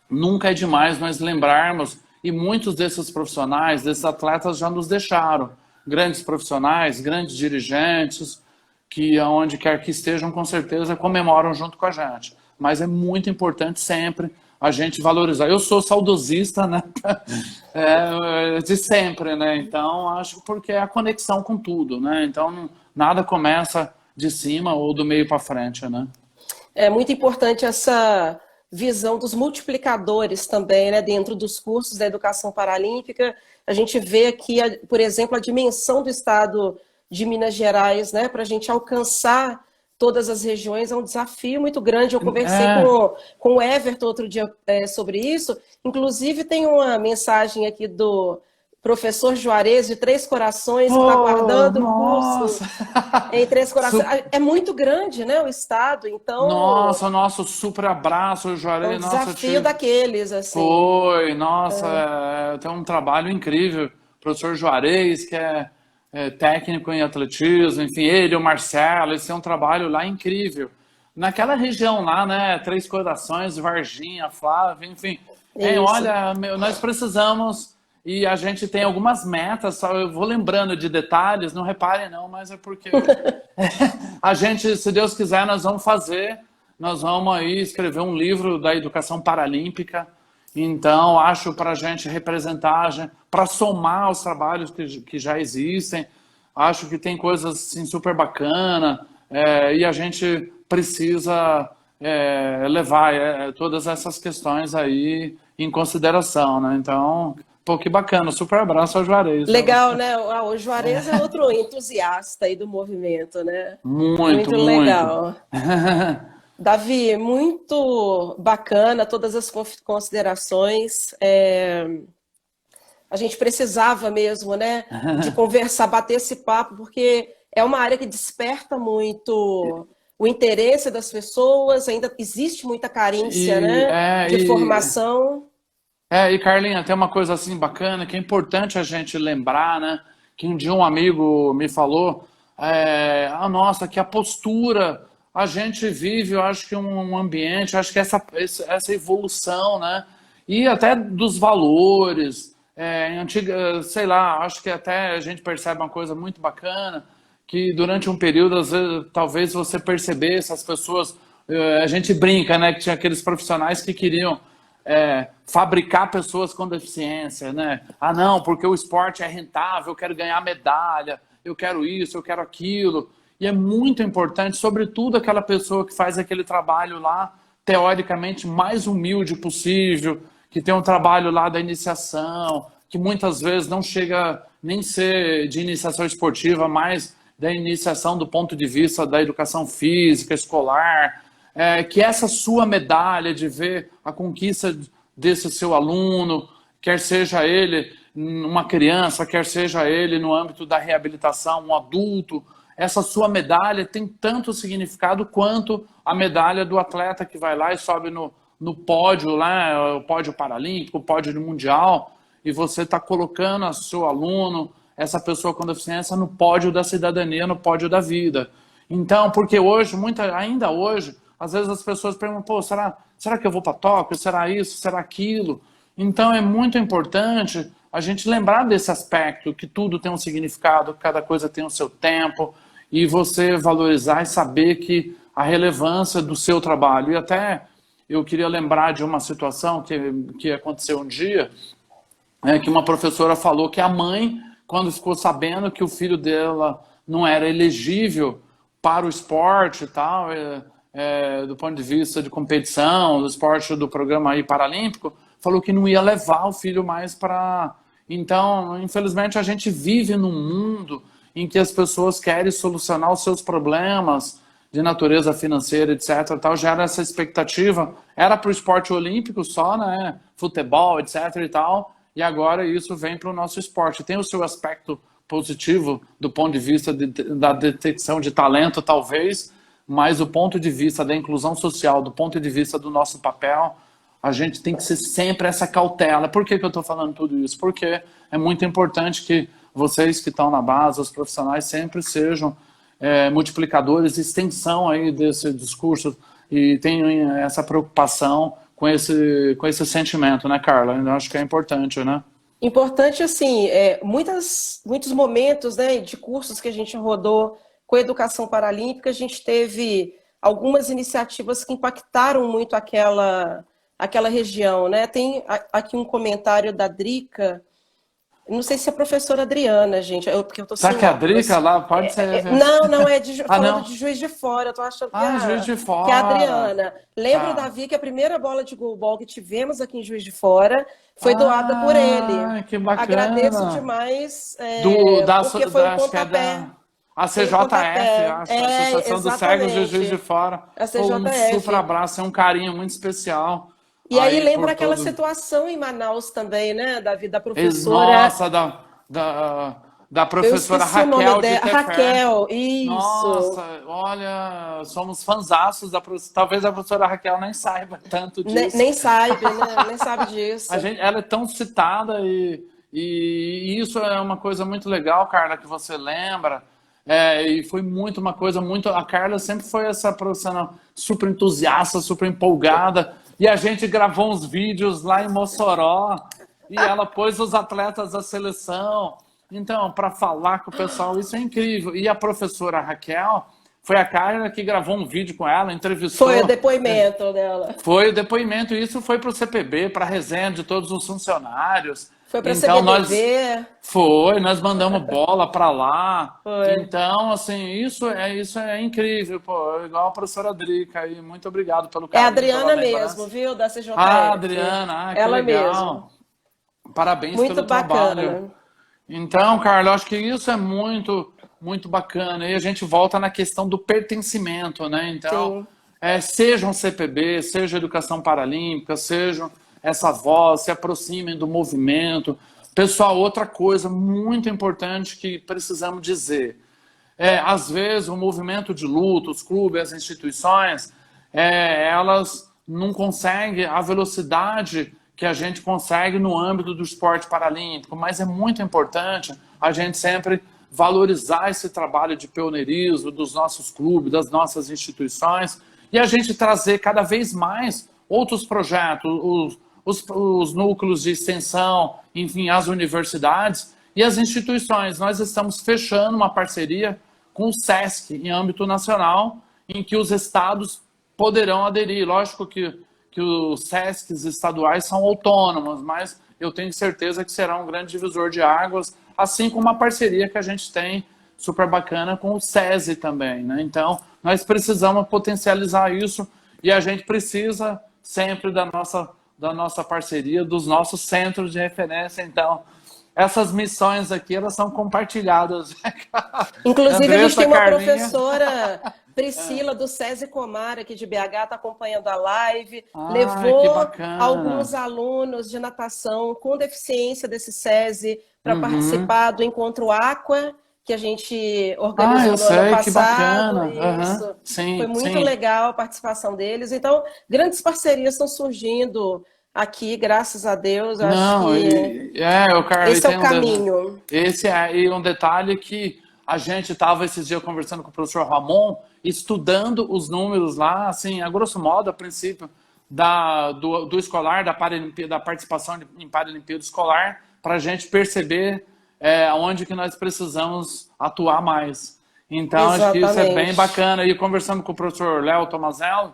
nunca é demais nós lembrarmos, e muitos desses profissionais, desses atletas já nos deixaram, grandes profissionais, grandes dirigentes, que aonde quer que estejam, com certeza comemoram junto com a gente. Mas é muito importante sempre a gente valorizar. Eu sou saudosista, né? De sempre, né? Então, acho porque é a conexão com tudo, né? Então, nada começa de cima ou do meio para frente, né? É muito importante essa visão dos multiplicadores também, né, dentro dos cursos da educação paralímpica. A gente vê aqui, por exemplo, a dimensão do estado de Minas Gerais, né, para a gente alcançar todas as regiões, é um desafio muito grande. Eu conversei com o Everton outro dia sobre isso. Inclusive, tem uma mensagem aqui professor Juarez de Três Corações, que está Oh, aguardando o curso nossa! em Três Corações. Su- É muito grande, né, o estado, então Nossa, nosso super abraço, é um Juarez. Nossa, eu desafio tive. daqueles, assim. Foi, nossa, tem um trabalho incrível. O professor Juarez, que é técnico em atletismo, enfim, ele, o Marcelo, eles têm um trabalho lá incrível. Naquela região lá, né? Três Corações, Varginha, Flávia, enfim. Isso. Olha, nós precisamos, e a gente tem algumas metas, só eu vou lembrando de detalhes, não reparem não, mas é porque a gente, se Deus quiser, nós vamos fazer, nós vamos aí escrever um livro da educação paralímpica. Então, acho para a gente representar, para somar os trabalhos que já existem, acho que tem coisas assim, super bacana, e a gente precisa levar todas essas questões aí em consideração, né? Então, pô, que bacana, super abraço ao Juarez. Legal, né? Ah, o Juarez é outro entusiasta aí do movimento, né? Muito, Muito muito. legal. Davi, muito bacana todas as considerações. A gente precisava mesmo, né, de conversar, bater esse papo, porque é uma área que desperta muito o interesse das pessoas, ainda existe muita carência, E, né, é, de e, formação. e Carlinha, tem uma coisa assim bacana que é importante a gente lembrar, né? Que um dia um amigo me falou, nossa, que a postura, a gente vive, eu acho que um ambiente, eu acho que essa evolução, né? E até dos valores, em antiga, sei lá, acho que até a gente percebe uma coisa muito bacana, que durante um período, às vezes, talvez você percebesse as pessoas, a gente brinca, né? Que tinha aqueles profissionais que queriam fabricar pessoas com deficiência, né? Ah, não, porque o esporte é rentável, eu quero ganhar medalha, eu quero isso, eu quero aquilo. E é muito importante, sobretudo aquela pessoa que faz aquele trabalho lá, teoricamente mais humilde possível, que tem um trabalho lá da iniciação, que muitas vezes não chega nem ser de iniciação esportiva, mas da iniciação do ponto de vista da educação física, escolar, que essa sua medalha de ver a conquista desse seu aluno, quer seja ele uma criança, quer seja ele no âmbito da reabilitação, um adulto, essa sua medalha tem tanto significado quanto a medalha do atleta que vai lá e sobe no pódio, lá, o pódio paralímpico, o pódio do mundial, e você está colocando o seu aluno, essa pessoa com deficiência, no pódio da cidadania, no pódio da vida. Então, porque hoje, ainda hoje, às vezes as pessoas perguntam, pô, será que eu vou para Tóquio? Será isso? Será aquilo? Então é muito importante a gente lembrar desse aspecto, que tudo tem um significado, cada coisa tem o seu tempo, e você valorizar e saber que a relevância do seu trabalho. E até eu queria lembrar de uma situação que aconteceu um dia, que uma professora falou que a mãe, quando ficou sabendo que o filho dela não era elegível para o esporte e tal, do ponto de vista de competição, do esporte do programa aí paralímpico, falou que não ia levar o filho mais para... Então, infelizmente, a gente vive num mundo em que as pessoas querem solucionar os seus problemas de natureza financeira, etc. Tal, gera essa expectativa. Era para o esporte olímpico só, né? Futebol, etc. e tal. E agora isso vem para o nosso esporte. Tem o seu aspecto positivo do ponto de vista da detecção de talento, talvez, mas do ponto de vista da inclusão social, do ponto de vista do nosso papel, a gente tem que ser sempre essa cautela. Por que eu estou falando tudo isso? Porque é muito importante que vocês que estão na base, os profissionais, sempre sejam multiplicadores, extensão aí desse discurso e tenham essa preocupação com esse sentimento, né, Carla? Eu acho que é importante, né? Importante, assim, muitos momentos, né, de cursos que a gente rodou com a educação paralímpica, a gente teve algumas iniciativas que impactaram muito aquela região, né? Tem aqui um comentário da Drica, não sei se é a professora Adriana, gente, porque eu tô Será sem que a óculos. Drica lá pode ser? Não, Ah, falando não? de Juiz de Fora, eu tô achando Ah, Juiz de que é a Fora. Adriana. Lembro, Tá. Davi, que a primeira bola de goalball que tivemos aqui em Juiz de Fora foi doada por ele. Ah, que Agradeço bacana. demais, porque foi um Acho que é pontapé. da Foi um ACJF, pontapé. acho, Associação dos Cegos de Juiz de Exatamente. Fora. A Pô, um super CJF. abraço, é um carinho muito especial. E aí aí lembra por aquela todo... situação em Manaus também, né, Davi, da professora, Nossa, da, da eu professora esqueci o nome Raquel de dela, Tefé. Raquel, isso. Nossa, olha, somos fanzaços da professora. Talvez a professora Raquel nem saiba tanto disso. Nem sabe, né? Nem sabe A disso. gente, ela é tão citada e isso é uma coisa muito legal, Carla, que você lembra. E foi muito uma coisa muito. A Carla sempre foi essa profissional super entusiasta, super empolgada. E a gente gravou uns vídeos lá em Mossoró e ela pôs os atletas da seleção. Então, para falar com o pessoal, isso é incrível. E a professora Raquel foi a Carla que gravou um vídeo com ela, Foi o entrevistou. depoimento dela. Foi o depoimento, e isso foi para o CPB, para a resenha de todos os funcionários. Foi para a Então CBDV. nós mandamos bola para lá. Foi. Então, assim, isso é incrível, pô, igual a professora Drica aí. Muito obrigado pelo É a carinho, pela Adriana mesmo, lembrança. viu, da Ah, CJF. Adriana, que Ela mesmo. legal. Parabéns Muito pelo trabalho. bacana. Então, Carlos, acho que isso é muito bacana. E a gente volta na questão do pertencimento, né? Então, Sim. sejam CPB, seja Educação Paralímpica, sejam essa voz, se aproximem do movimento. Pessoal, outra coisa muito importante que precisamos dizer. Às vezes, o movimento de luta, os clubes, as instituições, elas não conseguem a velocidade que a gente consegue no âmbito do esporte paralímpico, mas é muito importante a gente sempre valorizar esse trabalho de pioneirismo dos nossos clubes, das nossas instituições, e a gente trazer cada vez mais outros projetos, os núcleos de extensão, enfim, as universidades e as instituições. Nós estamos fechando uma parceria com o SESC em âmbito nacional, em que os estados poderão aderir. Lógico que os SESCs estaduais são autônomos, mas eu tenho certeza que será um grande divisor de águas, assim como a parceria que a gente tem super bacana com o SESI também, né? Então, nós precisamos potencializar isso e a gente precisa sempre da nossa parceria, dos nossos centros de referência. Então, essas missões aqui, elas são compartilhadas. Inclusive, a gente Andressa, tem uma Carlinha. professora, Priscila, do SESI Comar, aqui de BH, está acompanhando a live. Ai, que Levou alguns bacana. alunos de natação com deficiência desse SESI para Uhum. participar do Encontro Aqua, que a gente Ah, eu organizou no ano sei, que passado. bacana. Aham. Isso. Foi Sim, muito sim. legal a participação deles. Então, grandes parcerias estão surgindo aqui, graças a Deus. Eu acho Não, que o Carly esse é tem o caminho. esse é e um detalhe que a gente estava esses dias conversando com o professor Ramon, estudando os números lá, assim, a grosso modo, a princípio, do escolar, da participação em Paralimpíada escolar, para a gente perceber onde que nós precisamos atuar mais. Então, acho que isso é bem Exatamente. bacana. E conversando com o professor Léo Tomazello,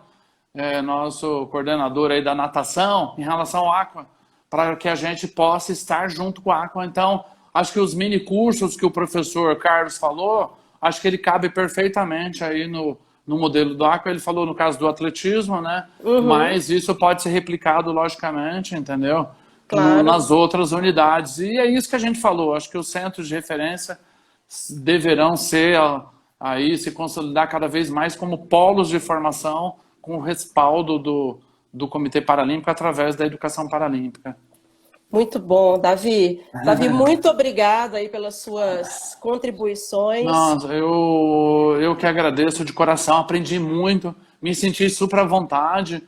nosso coordenador aí da natação, em relação ao Aqua, para que a gente possa estar junto com a Aqua. Então, acho que os mini cursos que o professor Carlos falou, acho que ele cabe perfeitamente aí no modelo do Aqua. Ele falou no caso do atletismo, né? Uhum, Mas isso pode ser replicado, logicamente, entendeu? claro. Nas outras unidades. E é isso que a gente falou. Acho que os centros de referência deverão ser aí se consolidar cada vez mais como polos de formação com o respaldo do Comitê Paralímpico através da educação paralímpica. Muito bom, Davi. Davi, muito obrigada aí pelas suas contribuições. Nossa, eu que agradeço de coração, aprendi muito, me senti super à vontade,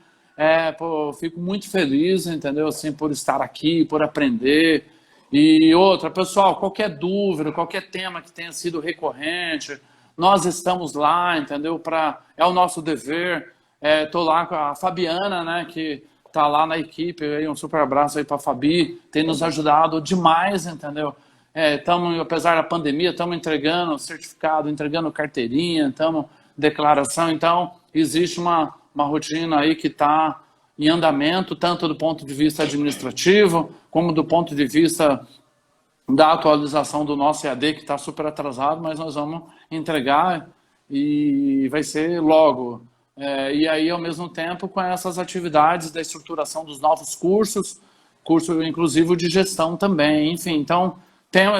pô, fico muito feliz, entendeu, assim, por estar aqui, por aprender. E outra, pessoal, qualquer dúvida, qualquer tema que tenha sido recorrente, nós estamos lá, entendeu, é o nosso dever. Tô lá com a Fabiana, né, que tá lá na equipe, aí um super abraço aí para a Fabi, tem nos ajudado demais, entendeu? Apesar da pandemia, estamos entregando certificado, entregando carteirinha, estamos declaração. Então, existe uma rotina aí que está em andamento, tanto do ponto de vista administrativo, como do ponto de vista da atualização do nosso EAD, que está super atrasado, mas nós vamos entregar e vai ser logo. E aí, ao mesmo tempo, com essas atividades da estruturação dos novos cursos, curso inclusive de gestão também, enfim. Então,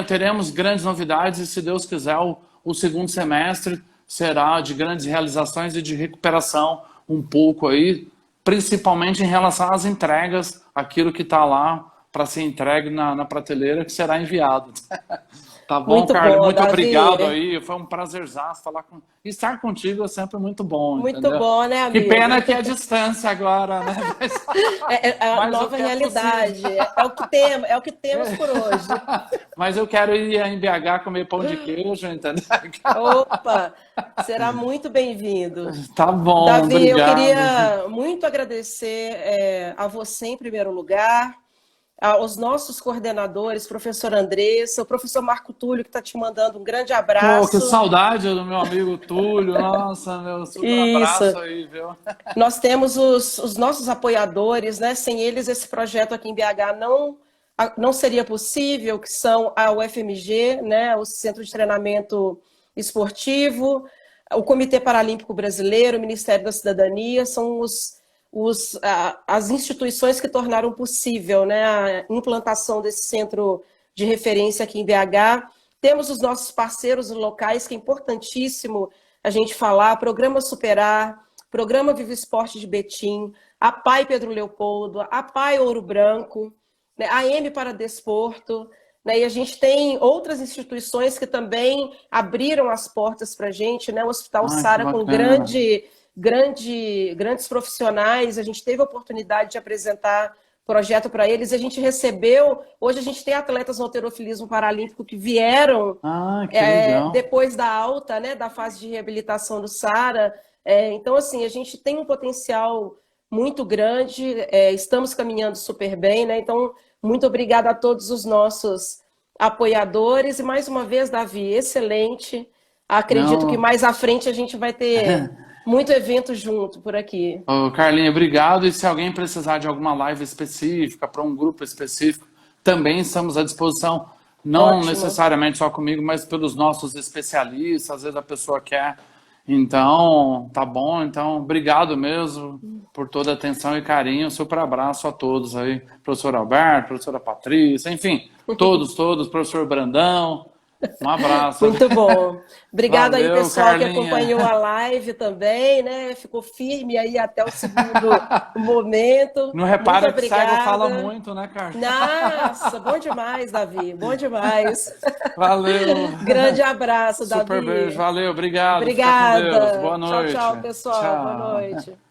teremos grandes novidades e, se Deus quiser, o segundo semestre será de grandes realizações e de recuperação um pouco aí, principalmente em relação às entregas, aquilo que está lá para ser entregue na prateleira, que será enviado. Tá bom, Muito Carla? bom, Muito Davi. obrigado aí. Foi um prazerzaço falar com... Estar contigo é sempre muito bom, Muito entendeu? bom, né, Que amigo? pena que é a distância agora, né? É a Mas o nova que é realidade. possível. É o que temos por hoje. Mas eu quero ir em BH comer pão de queijo, entendeu? Opa, será muito bem-vindo. Tá bom, Davi, eu obrigado. queria muito agradecer a você em primeiro lugar, aos nossos coordenadores, professor Andressa, o professor Marco Túlio, que está te mandando um grande Pô, que abraço. saudade do meu amigo Túlio. Nossa, meu super Isso. abraço aí, viu? Nós temos os nossos apoiadores, né? Sem eles, esse projeto aqui em BH não seria possível, que são a UFMG, né? O Centro de Treinamento Esportivo, o Comitê Paralímpico Brasileiro, o Ministério da Cidadania, são as instituições que tornaram possível, né, a implantação desse centro de referência aqui em BH. Temos os nossos parceiros locais, que é importantíssimo a gente falar, Programa Superar, Programa Vivo Esporte de Betim, a PAI Pedro Leopoldo, a PAI Ouro Branco, né, a M para Desporto, né, e a gente tem outras instituições que também abriram as portas para a gente, né, o Hospital Ai, que Sara com bacana. grandes profissionais, a gente teve a oportunidade de apresentar projeto para eles, a gente recebeu, hoje a gente tem atletas no halterofilismo paralímpico que vieram Ah, que legal. depois da alta, né, da fase de reabilitação do Sara, então assim, a gente tem um potencial muito grande, estamos caminhando super bem, né, então muito obrigada a todos os nossos apoiadores, e mais uma vez, Davi, excelente, acredito que Não. mais à frente a gente vai ter muito evento junto por aqui. Ô, Carlinha, obrigado. E se alguém precisar de alguma live específica, para um grupo específico, também estamos à disposição, não Ótimo. necessariamente só comigo, mas pelos nossos especialistas, às vezes a pessoa quer. Então, tá bom. Então, obrigado mesmo por toda a atenção e carinho. Super abraço a todos aí, professor Alberto, professora Patrícia, enfim, todos, professor Brandão. Um abraço. Muito bom. Obrigada aí, Valeu, pessoal, que Carlinha. acompanhou a live também, né? Ficou firme aí até o segundo momento. Não Muito repara que cego fala obrigada. muito, né, Carlos? Nossa, bom demais, Davi. Bom demais. Valeu. Grande abraço, Super Davi. beijo. Valeu, obrigado. Fica com Deus. Obrigada. Boa Tchau, noite. tchau, pessoal. Boa Tchau. noite.